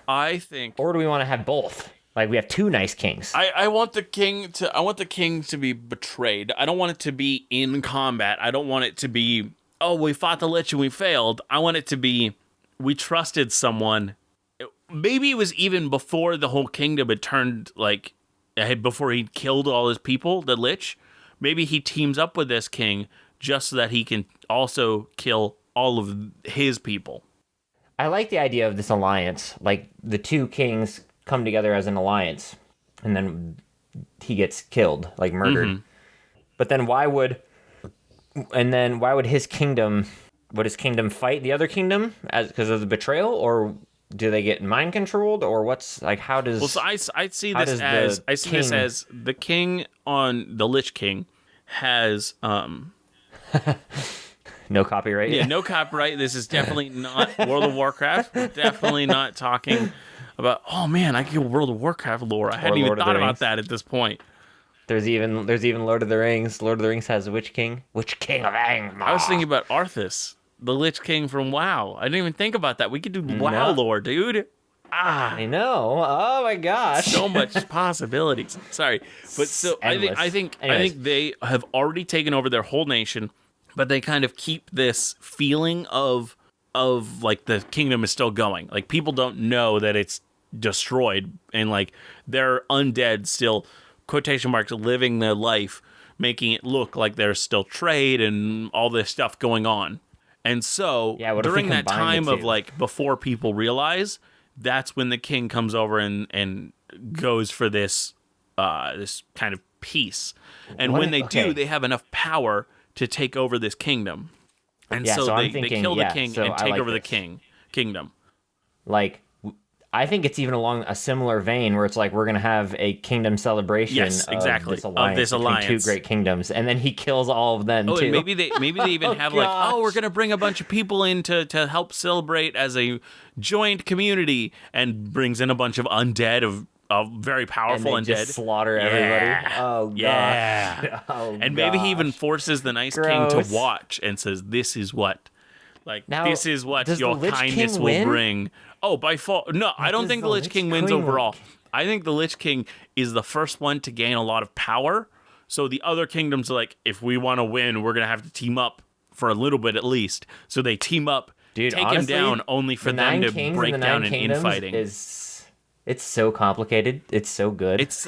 I think.
Or do we want to have both? Like, we have two nice kings.
I want the king to be betrayed. I don't want it to be in combat. I don't want it to be, oh, we fought the lich and we failed. I want it to be, we trusted someone. Maybe it was even before the whole kingdom had turned, like, before he killed all his people, the lich. Maybe he teams up with this king just so that he can also kill all of his people.
I like the idea of this alliance. Like, the two kings come together as an alliance, and then he gets killed, like murdered. Mm-hmm. But then why would his kingdom fight the other kingdom because of the betrayal, or do they get mind controlled, or what's like, how does?
Well, so I see this as the king on the Lich King has
no copyright.
Yeah, no copyright. This is definitely not World of Warcraft. We're definitely not talking about, oh man, I get World of Warcraft lore. I hadn't even thought about that at this point.
There's even Lord of the Rings. Lord of the Rings has which king? Which king of Angmar?
I was thinking about Arthas, the Lich King from WoW. I didn't even think about that. We could do WoW lore, dude.
I know. Oh my gosh.
So much possibilities. Sorry. But so endless. I think they have already taken over their whole nation, but they kind of keep this feeling of like the kingdom is still going. Like, people don't know that it's destroyed, and like they're undead still, quotation marks, living their life, making it look like there's still trade and all this stuff going on. And so during that time of like before people realize, that's when the king comes over and goes for this kind of peace. And when they do, they have enough power to take over this kingdom. And so they kill the king and take over the kingdom.
Like, I think it's even along a similar vein where it's like, we're going to have a kingdom celebration of this alliance between two great kingdoms, and then he kills all of them too.
And maybe they even have like, we're going to bring a bunch of people in to help celebrate as a joint community, and brings in a bunch of undead of very powerful
and
undead.
Just slaughter everybody. Oh god.
Yeah. And maybe he even forces the nice king to watch and says, this is what this is what your kindness will bring. Oh, by fall. No, I don't think the Lich King wins overall. I think the Lich King is the first one to gain a lot of power. So the other kingdoms are like, if we want to win, we're going to have to team up for a little bit at least. So they team up, take him down, only for them to break down in infighting.
It's so complicated. It's so good.
It's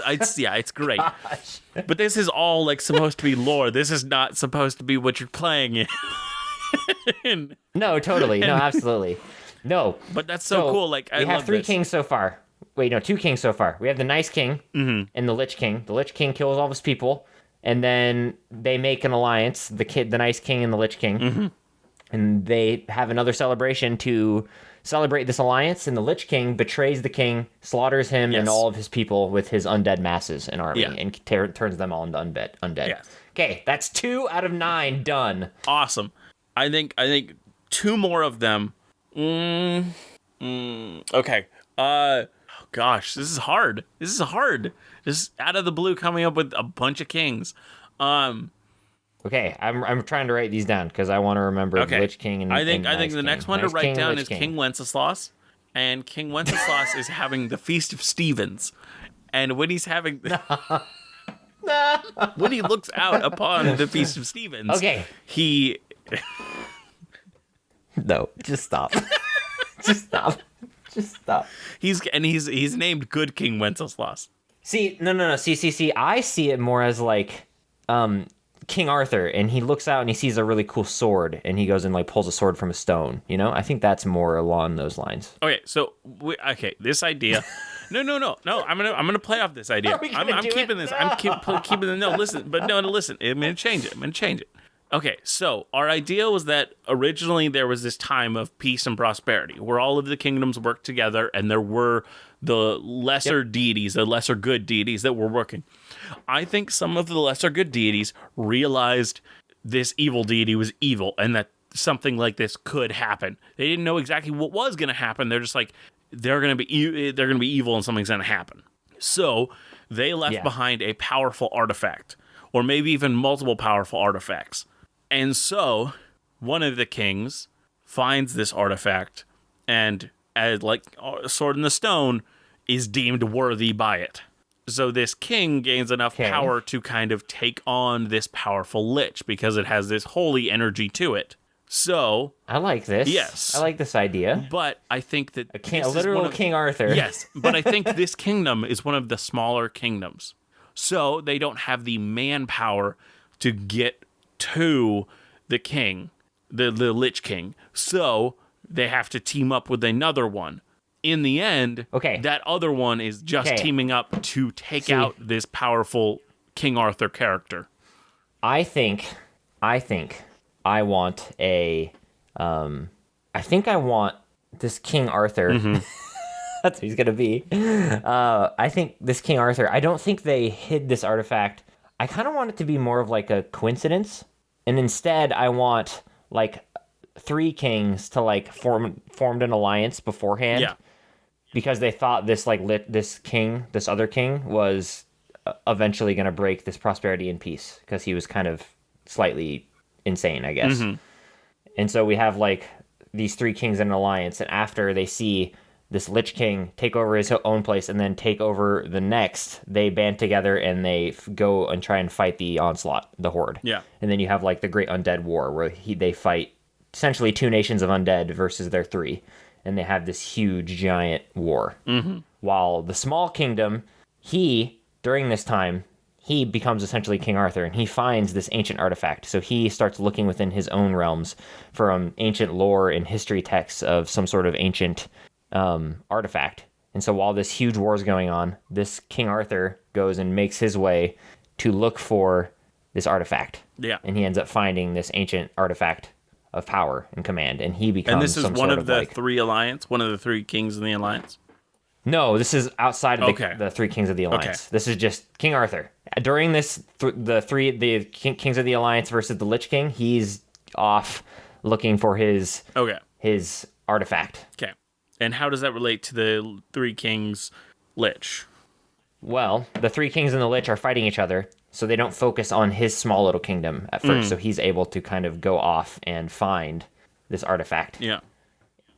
great. Gosh. But this is all like supposed to be lore. This is not supposed to be what you're playing in.
No, totally. No, absolutely. No.
But that's so cool. Like,
we have three kings so far. Wait, no, two kings so far. We have the nice king and the Lich King. The Lich King kills all of his people, and then they make an alliance, the nice king and the Lich King. And they have another celebration to celebrate this alliance, and the Lich King betrays the king, slaughters him and all of his people with his undead masses and army, and turns them all into undead. Yes. Okay, that's 2 out of 9 done.
Awesome. I think 2 more of them. Okay. Gosh, this is hard. Just out of the blue, coming up with a bunch of kings.
Okay, I'm trying to write these down because I want to remember the Lich King and
I think
nice
the
king.
next one
nice
to write
king,
down
Lich
is
King.
King Wenceslas, and King Wenceslas is having the Feast of Stevens, and when he's having when he looks out upon the Feast of Stevens, he
no, just stop, just stop.
He's named Good King Wenceslas.
See, no. See. I see it more as like King Arthur, and he looks out and he sees a really cool sword, and he goes and like pulls a sword from a stone. You know, I think that's more along those lines.
Okay, so this idea. No. I'm gonna play off this idea. I'm keeping this. I'm keeping the no. Listen, but no. Listen. I'm gonna change it. Okay, so our idea was that originally there was this time of peace and prosperity where all of the kingdoms worked together, and there were the lesser deities, the lesser good deities that were working. I think some of the lesser good deities realized this evil deity was evil and that something like this could happen. They didn't know exactly what was going to happen. They're just like, they're going to be evil and something's going to happen. So they left behind a powerful artifact, or maybe even multiple powerful artifacts. And so one of the kings finds this artifact and, as like a sword in the stone, is deemed worthy by it. So this king gains enough power to kind of take on this powerful lich because it has this holy energy to it. So
I like this.
Yes,
I like this idea.
But I think that
a literal King Arthur.
Yes, but I think this kingdom is one of the smaller kingdoms, so they don't have the manpower to get to the king, the Lich King. So they have to team up with another one. In the end, that other one is just teaming up to take out this powerful King Arthur character.
I think I want I think I want this King Arthur. Mm-hmm. That's who he's going to be. I think this King Arthur, I don't think they hid this artifact. I kind of want it to be more of like a coincidence. And instead, I want like 3 kings to like formed an alliance beforehand.
Yeah.
Because they thought this this other king was eventually going to break this prosperity and peace because he was kind of slightly insane, I guess. Mm-hmm. And so we have like these 3 kings in an alliance, and after they see this Lich King take over his own place and then take over the next, they band together and they go and try and fight the onslaught, the horde.
Yeah.
And then you have like the Great Undead War where they fight essentially 2 nations of undead versus their 3. And they have this huge, giant war. Mm-hmm. While the small kingdom, during this time, he becomes essentially King Arthur, and he finds this ancient artifact. So he starts looking within his own realms for ancient lore and history texts of some sort of ancient artifact. And so while this huge war is going on, this King Arthur goes and makes his way to look for this artifact.
Yeah.
And he ends up finding this ancient artifact of power and command, and he becomes.
And this is one of the
like,
3 alliance, one of the 3 kings in the alliance.
No, this is outside of the 3 kings of the alliance. Okay. This is just King Arthur. During this, the kings of the alliance versus the Lich King, he's off looking for his artifact.
Okay, and how does that relate to the 3 kings Lich?
Well, the 3 kings and the Lich are fighting each other, so they don't focus on his small little kingdom at first. So he's able to kind of go off and find this artifact.
Yeah.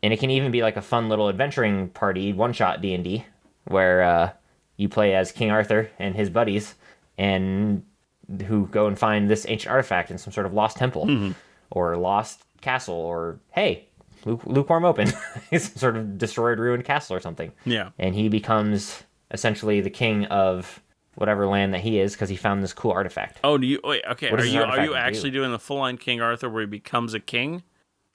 And it can even be like a fun little adventuring party, one-shot D&D, where you play as King Arthur and his buddies, and who go and find this ancient artifact in some sort of lost temple, or lost castle, or, hey, lukewarm open, some sort of destroyed, ruined castle or something.
Yeah.
And he becomes essentially the king of whatever land that he is because he found this cool artifact.
Oh, okay. Are you actually doing the full-on King Arthur where he becomes a king?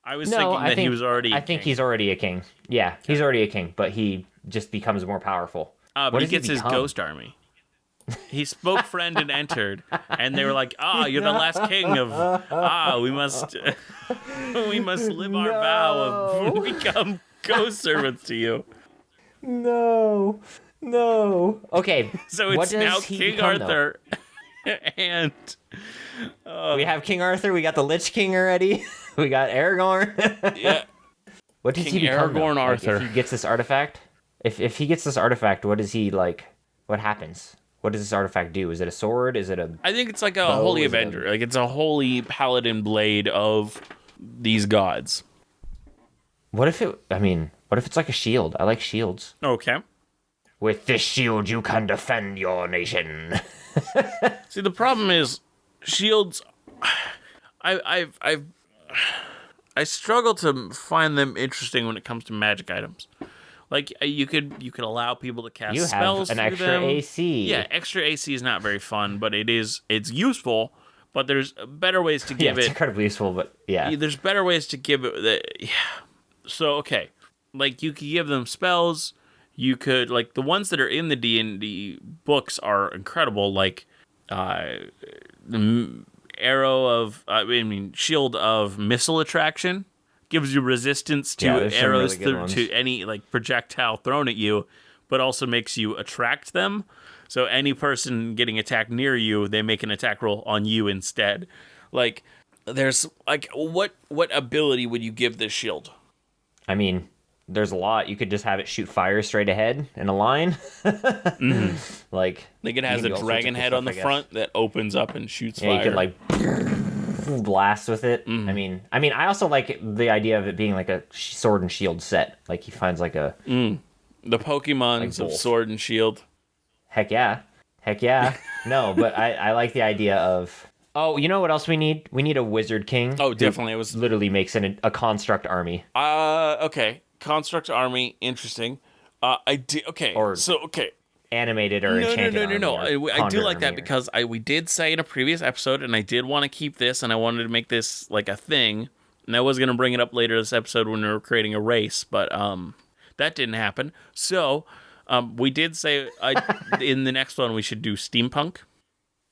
I was thinking that he was already a king. I think
he's already a king. Yeah, he's already a king, but he just becomes more powerful.
But he gets his ghost army. He spoke friend and entered, and they were like, you're the last king of, we must live our vow of become ghost servants to you.
No. Okay.
So it's now King Arthur, and
we have King Arthur. We got the Lich King already. We got Aragorn.
Yeah.
What does he become?
Aragorn Arthur.
Like, if he gets this artifact, if he gets this artifact, what is he like? What happens? What does this artifact do? Is it a sword? Is it a?
I think it's like a holy avenger. Like it's a holy paladin blade of these gods.
What if it's like a shield? I like shields.
Okay.
With this shield, you can defend your nation.
See, the problem is shields. I struggle to find them interesting when it comes to magic items. Like you could allow people to cast
You
spells
have an
through
extra
them.
AC.
Yeah, extra AC is not very fun, but it's useful. But there's better ways to give
it's
it.
incredibly useful, but yeah.
There's better ways to give it. Yeah. So okay, like you could give them spells. You could like the ones that are in the D&D books are incredible. Like the shield of missile attraction gives you resistance to arrows to any like projectile thrown at you, but also makes you attract them. So any person getting attacked near you, they make an attack roll on you instead. Like there's like what ability would you give this shield?
I mean, there's a lot. You could just have it shoot fire straight ahead in a line. Like
it has a dragon head on the front that opens up and shoots fire.
You could like blast with it. I mean, I also like the idea of it being like a sword and shield set. Like he finds like a
the Pokemons of sword and shield.
Heck yeah. No, but I like the idea of. Oh, you know what else we need? We need a wizard king.
Oh, definitely. It was
literally makes a construct army.
Okay. Construct army, interesting.
Animated or enchanted.
No. I do like that because we did say in a previous episode, and I did want to keep this, and I wanted to make this like a thing, and I was going to bring it up later this episode when we were creating a race, but that didn't happen. So we did say in the next one we should do steampunk.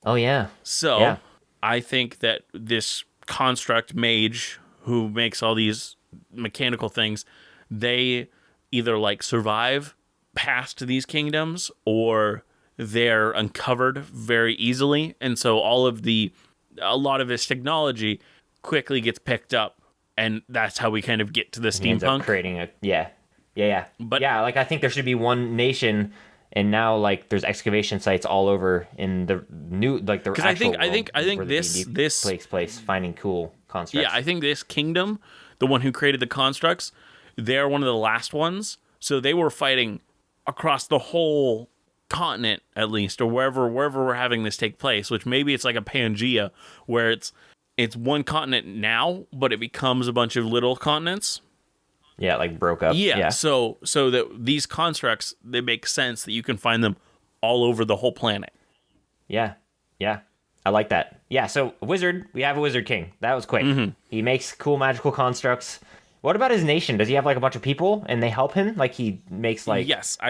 Oh yeah.
So
yeah.
I think that this construct mage who makes all these mechanical things, they either like survive past these kingdoms or they're uncovered very easily, and so a lot of his technology quickly gets picked up, and that's how we kind of get to the steampunk.
Ends up creating but like I think there should be one nation, and now like there's excavation sites all over in the new like the actual
I think this
takes place finding cool constructs.
Yeah, I think this kingdom, the one who created the constructs, they're one of the last ones, so they were fighting across the whole continent, at least, or wherever we're having this take place, which maybe it's like a Pangea, where it's one continent now, but it becomes a bunch of little continents.
Yeah, like broke up.
Yeah. So that these constructs, they make sense that you can find them all over the whole planet.
Yeah. I like that. Yeah, so we have a wizard king. That was quick. Mm-hmm. He makes cool magical constructs. What about his nation? Does he have like a bunch of people and they help him? Like he makes like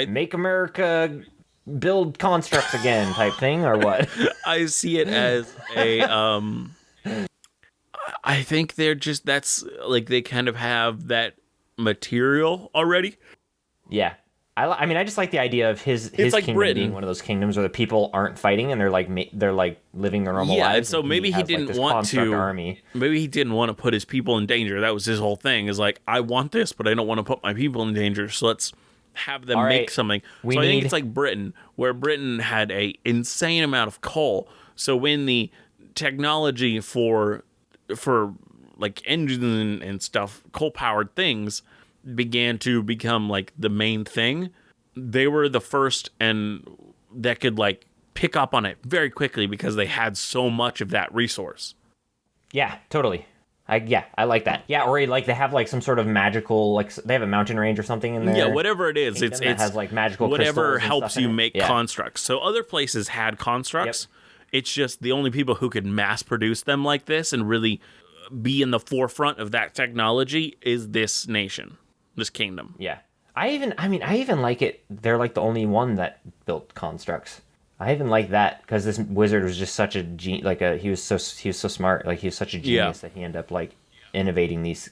make America build constructs again type thing, or what?
I see it as a I think that's like they kind of have that material already.
Yeah. I mean, I just like the idea of his like kingdom Britain. Being one of those kingdoms where the people aren't fighting and they're like living their normal lives.
Yeah, and so maybe he didn't want to.
Army.
Maybe he didn't want to put his people in danger. That was his whole thing. Is like, I want this, but I don't want to put my people in danger. So let's have them make something. I think it's like Britain, where Britain had a insane amount of coal. So when the technology for like engines and stuff, coal powered things, began to become like the main thing, they were the first and that could like pick up on it very quickly because they had so much of that resource.
Yeah, totally. I like that. Yeah, or like they have like some sort of magical, like they have a mountain range or something in there.
Yeah, whatever it is, it
has like magical
whatever helps you make constructs. So other places had constructs. Yep. It's just the only people who could mass produce them like this and really be in the forefront of that technology is this nation. This kingdom.
Yeah. I even like it. They're like the only one that built constructs. I even like that because this wizard was just such a he was so smart. Like he was such a genius that he ended up like innovating these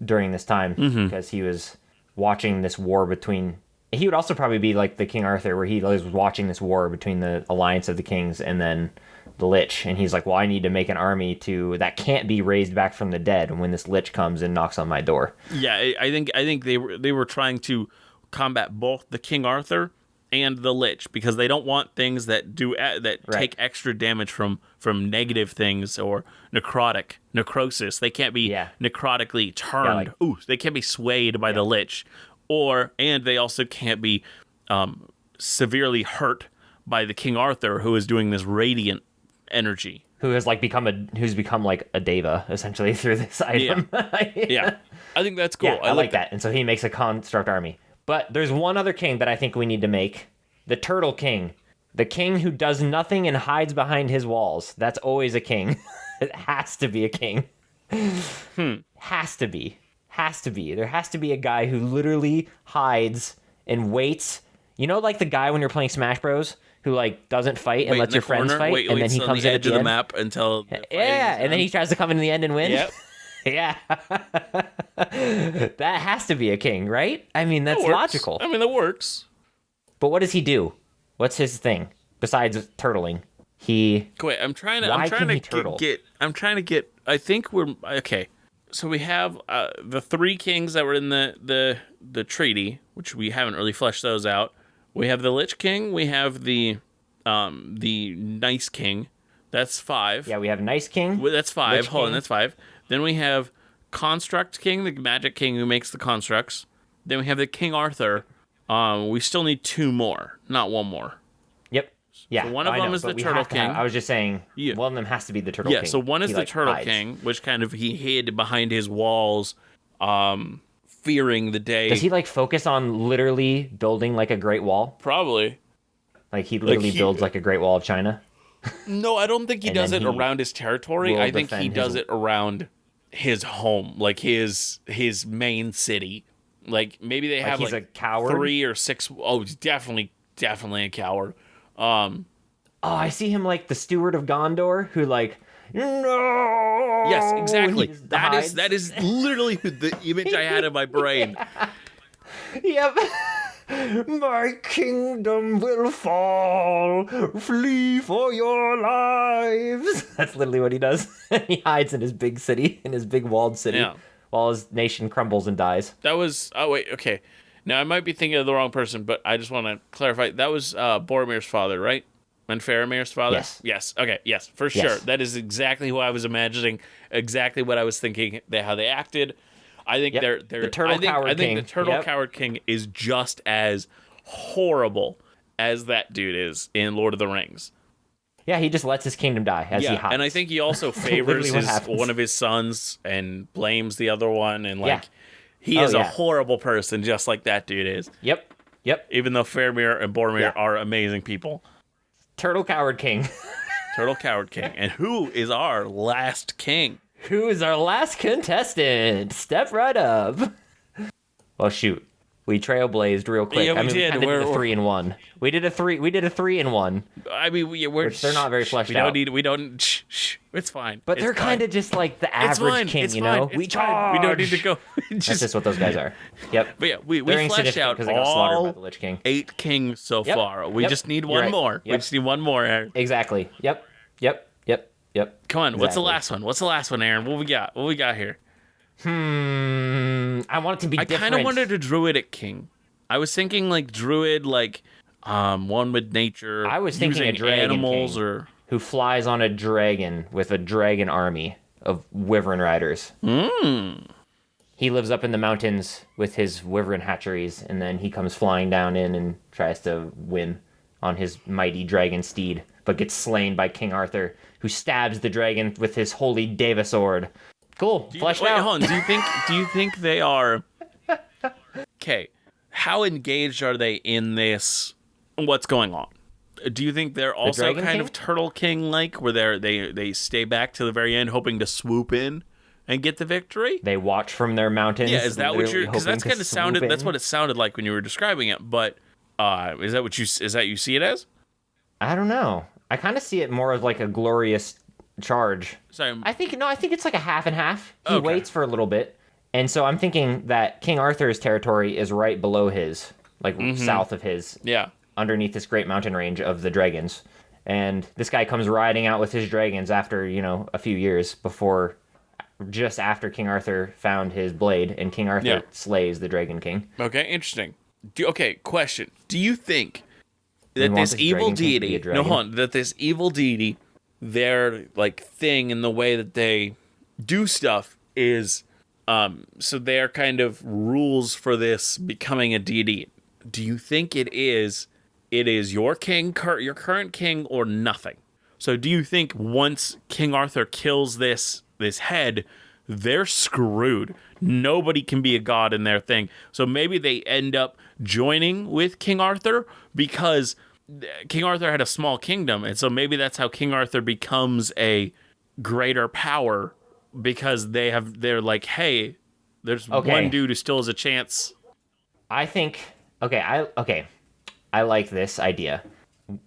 during this time because he was watching this war between. He would also probably be like the King Arthur, where he was watching this war between the alliance of the kings and then the Lich, and he's like, well, I need to make an army that can't be raised back from the dead when this Lich comes and knocks on my door.
Yeah, I think they were trying to combat both the King Arthur and the Lich because they don't want things that take extra damage from negative things or necrosis. They can't be necrotically turned. They can't be swayed by the Lich, and they also can't be severely hurt by the King Arthur, who is doing this radiant energy,
who's become like a deva essentially through this item.
Yeah. I think that's cool.
Yeah, I like that. And so he makes a construct army. But there's one other king that I think we need to make. The Turtle King. The king who does nothing and hides behind his walls. That's always a king. It has to be a king. Has to be. Has to be. There has to be a guy who literally hides and waits. You know, like the guy when you're playing Smash Bros. Who like doesn't fight and lets your friends fight, and then he comes in at the
edge of the map until
and then he tries to come into the end and win.
Yep.
Yeah. That has to be a king, right? I mean, that's logical.
I mean, that works.
But what does he do? What's his thing besides turtling? Wait,
I'm trying to get. I think we're okay. So we have the three kings that were in the treaty, which we haven't really fleshed those out. We have the Lich King. We have the Nice King. That's 5.
Yeah, we have Nice King.
Well, that's 5.
Lich
Hold on,
King.
that's 5. Then we have Construct King, the Magic King who makes the constructs. Then we have the King Arthur. We still need 2 more, not 1 more.
Yep. Yeah.
So one of them is the Turtle King.
I was just saying, one of them has to be the Turtle King.
Yeah, so one is the Turtle King, which kind of he hid behind his walls, fearing the day.
Does he focus on literally building like a Great Wall?
Probably.
Like he literally builds like a Great Wall of China?
No, I don't think he does it around his territory. I think he does it around his home, like his main city. Like maybe they have
he's a coward?
3 or 6. Oh, he's definitely a coward.
I see him like the Steward of Gondor, who no.
Yes, exactly. That is literally the image I had in my brain.
Yep. My kingdom will fall. Flee for your lives. That's literally what he does. He hides in his big city, in his big walled city, while his nation crumbles and dies.
That was. Oh wait, okay. Now I might be thinking of the wrong person, but I just want to clarify. That was Boromir's father, right? And Faramir's father?
Yes.
Okay. Yes, for sure. That is exactly who I was imagining. Exactly what I was thinking. How they acted. I think they're
the Turtle Coward King.
I think the Turtle Coward King is just as horrible as that dude is in Lord of the Rings.
Yeah, he just lets his kingdom die as he hides.
And I think he also favors one of his sons and blames the other one, and he is a horrible person, just like that dude is.
Yep.
Even though Faramir and Boromir are amazing people.
Turtle Coward King.
Turtle Coward King. And who is our last king?
Who is our last contestant? Step right up. Well, shoot. We trailblazed real quick.
Yeah, we did.
We did a 3-in-1. We did a 3-in-1.
I mean,
which they're not very fleshed out.
We don't. Shh. It's fine.
But they're kind of just like the average king, you know.
We don't need to go.
That's just what those guys are. Yep.
But yeah, we fleshed out
because they got slaughtered by the Lich King.
8 kings so far. We just need one more. We just need one more, Aaron.
Exactly. Yep.
Come on. Exactly. What's the last one? Aaron? What we got here?
I want it to be different.
I kind of wanted a druidic king. I was thinking druid, one with nature.
I was thinking a dragon
animals
king who flies on a dragon with a dragon army of wyvern riders. He lives up in the mountains with his wyvern hatcheries, and then he comes flying down in and tries to win on his mighty dragon steed, but gets slain by King Arthur, who stabs the dragon with his holy Deva sword. Cool. Fleshed out.
Hold on. Do you think they are? Okay. How engaged are they in this? What's going on? Do you think they're also kind of Turtle King like, where they stay back to the very end, hoping to swoop in and get the victory?
They watch from their mountains.
Yeah, is that what you're? Because that's kind of sounded. That's what it sounded like when you were describing it. But is that what you see it as?
I don't know. I kind of see it more as like a glorious charge.
So
I think it's like a half and half. He waits for a little bit, and so I'm thinking that King Arthur's territory is right below his, south of his.
Yeah.
Underneath this great mountain range of the dragons, and this guy comes riding out with his dragons after a few years just after King Arthur found his blade, and King Arthur slays the Dragon King.
Okay, interesting. Question: do you think that this evil deity? No, hold on. That this evil deity, their thing in the way that they do stuff is, so their kind of rules for this becoming a deity. Do you think it is your king, your current king, or nothing? So do you think once King Arthur kills this head, they're screwed? Nobody can be a god in their thing. So maybe they end up joining with King Arthur because King Arthur had a small kingdom, and so maybe that's how King Arthur becomes a greater power because they're like, hey, there's one dude who still has a chance.
I think I like this idea.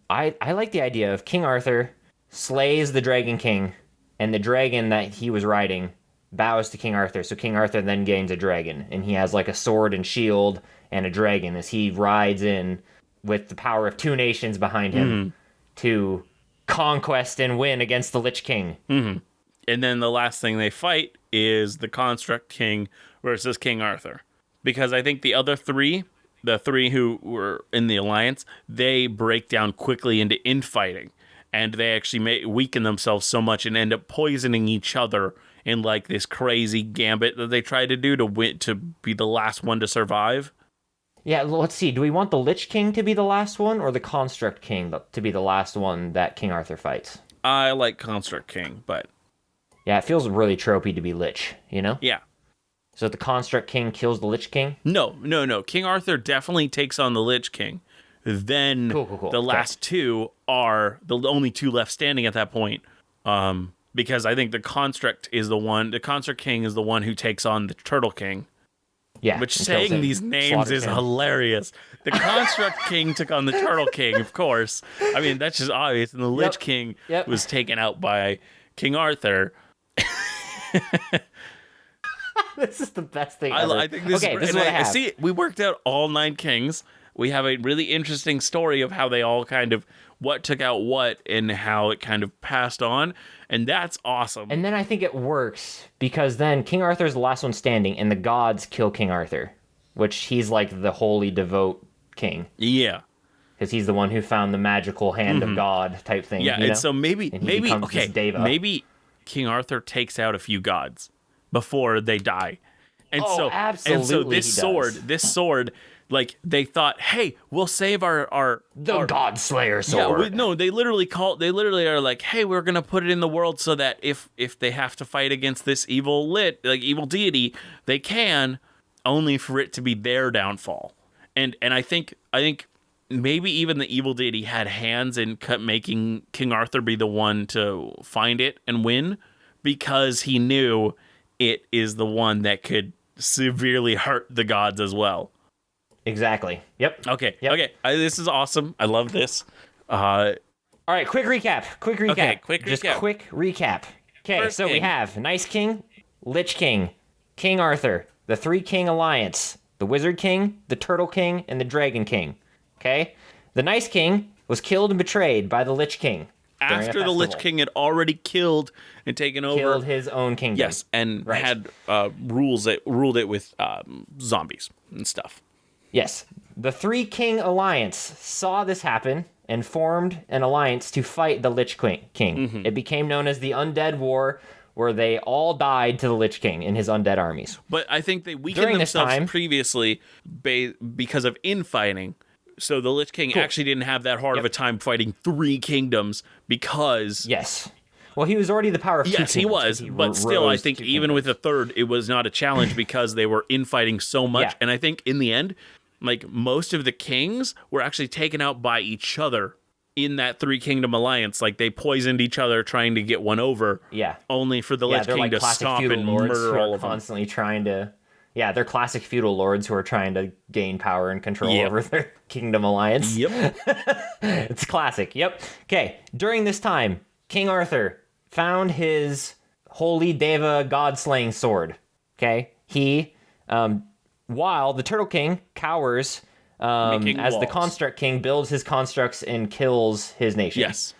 I like the idea of King Arthur slays the Dragon King, and the dragon that he was riding bows to King Arthur, so King Arthur then gains a dragon, and he has like a sword and shield and a dragon as he rides in with the power of 2 nations behind him to conquest and win against the Lich King.
Mm-hmm. And then the last thing they fight is the Construct King versus King Arthur. Because I think the other 3, the 3 who were in the alliance, they break down quickly into infighting. And they actually weaken themselves so much and end up poisoning each other in like this crazy gambit that they try to do to be the last one to survive.
Yeah, let's see. Do we want the Lich King to be the last one or the Construct King to be the last one that King Arthur fights?
I like Construct King, but...
Yeah, it feels really tropey to be Lich, you know?
Yeah.
So the Construct King kills the Lich King?
No. King Arthur definitely takes on the Lich King. Then
cool.
The last 2 are the only 2 left standing at that point. Because I think the Construct King is the one who takes on the Turtle King.
Yeah.
Which saying these names is hilarious. The Construct King took on the Turtle King, of course. I mean, that's just obvious. And the Lich King was taken out by King Arthur.
This is the best thing ever.
I think this is what I have. See, we worked out all 9 kings. We have a really interesting story of how they all kind of, what took out what and how it kind of passed on. And that's awesome.
And then I think it works because then King Arthur's the last one standing and the gods kill King Arthur, which he's like the holy devout king.
Yeah.
Because he's the one who found the magical hand of God type thing.
Yeah, and so maybe King Arthur takes out a few gods before they die. And
absolutely.
And so this sword, like they thought, hey, we'll save our
God Slayer sword.
Yeah, they literally are like, hey, we're gonna put it in the world so that if they have to fight against this evil deity, they can, only for it to be their downfall. And I think maybe even the evil deity had hands in making King Arthur be the one to find it and win, because he knew it is the one that could severely hurt the gods as well.
Exactly. Yep.
Okay. This is awesome. I love this.
All right, quick recap.
Okay, quick
recap. Okay, so we have Nice King, Lich King, King Arthur, the 3 King Alliance, the Wizard King, the Turtle King, and the Dragon King. Okay? The Nice King was killed and betrayed by the Lich King.
After the Lich King had already killed and taken over.
Killed his own kingdom.
Yes, and had ruled it with zombies and stuff.
Yes. The 3 King Alliance saw this happen and formed an alliance to fight the Lich King. Mm-hmm. It became known as the Undead War, where they all died to the Lich King and his undead armies.
But I think they weakened themselves previously because of infighting. So the Lich King actually didn't have that hard of a time fighting 3 kingdoms because...
Yes. Well, he was already the power of 2 kingdoms.
Yes, he was. But still, I think even with a third, it was not a challenge because they were infighting so much. Yeah. And I think in the end, like most of the kings were actually taken out by each other in that 3 kingdom alliance. Like they poisoned each other trying to get one over.
Yeah.
Only for the Lich King to stop and murder all of them.
Constantly trying to... Yeah, they're classic feudal lords who are trying to gain power and control over their kingdom alliance.
Yep.
It's classic. Yep. Okay. During this time, King Arthur found his holy Deva god-slaying sword. Okay? He, while the Turtle King cowers as the Construct King builds his constructs and kills his nation.
Yes.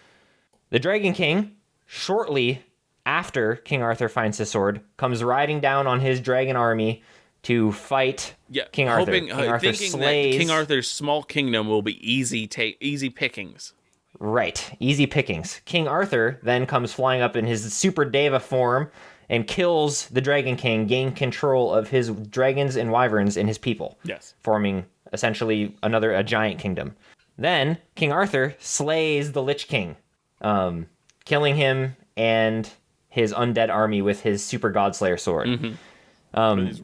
The Dragon King, shortly after King Arthur finds his sword, comes riding down on his dragon army to fight King Arthur. King Arthur
thinking that King Arthur's small kingdom will be easy pickings.
Right, easy pickings. King Arthur then comes flying up in his Super Deva form and kills the Dragon King, gain control of his dragons and wyverns and his people.
Yes.
Forming essentially a giant kingdom. Then King Arthur slays the Lich King, killing him and his undead army with his Super Godslayer sword. Mm-hmm.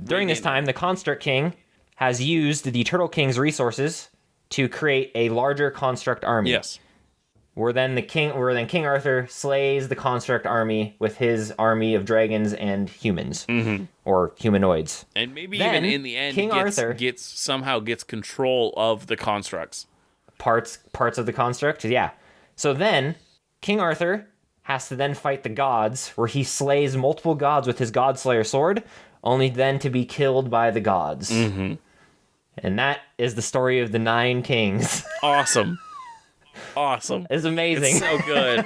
During this time, the Construct King has used the Turtle King's resources to create a larger construct army.
Yes.
Where then King Arthur slays the construct army with his army of dragons and humans, or humanoids.
And maybe
then,
even in the end,
Arthur
somehow gets control of the constructs.
Parts of the construct, yeah. So then, King Arthur has to then fight the gods, where he slays multiple gods with his Godslayer sword, only then to be killed by the gods. And that is the story of the 9 kings.
Awesome. Awesome.
It's amazing.
It's so good.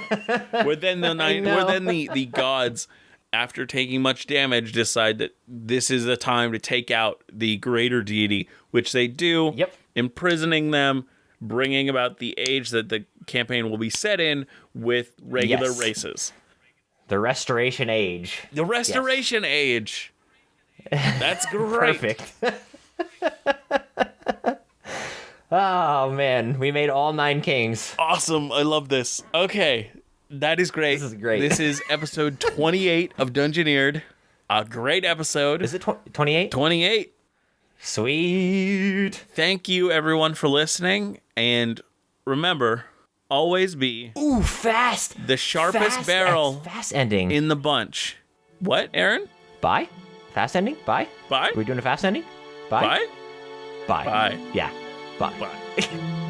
Where then the gods, after taking much damage, decide that this is the time to take out the greater deity, which they do.
Yep.
Imprisoning them, bringing about the age that the campaign will be set in with regular races.
The Restoration Age.
The Restoration Age. That's great.
Perfect. Oh, man. We made all 9 kings.
Awesome. I love this. Okay. That is great.
This is great.
This is episode 28 of Dungeoneered. A great episode.
Is it 28?
28.
Sweet.
Thank you, everyone, for listening. And remember, always be
fast.
the sharpest barrel
fast ending
in the bunch. What, Aaron?
Bye? Fast ending? Bye?
Bye?
Are we doing a fast ending? Bye?
Bye?
Bye.
Bye.
Yeah. Bye.
Bye.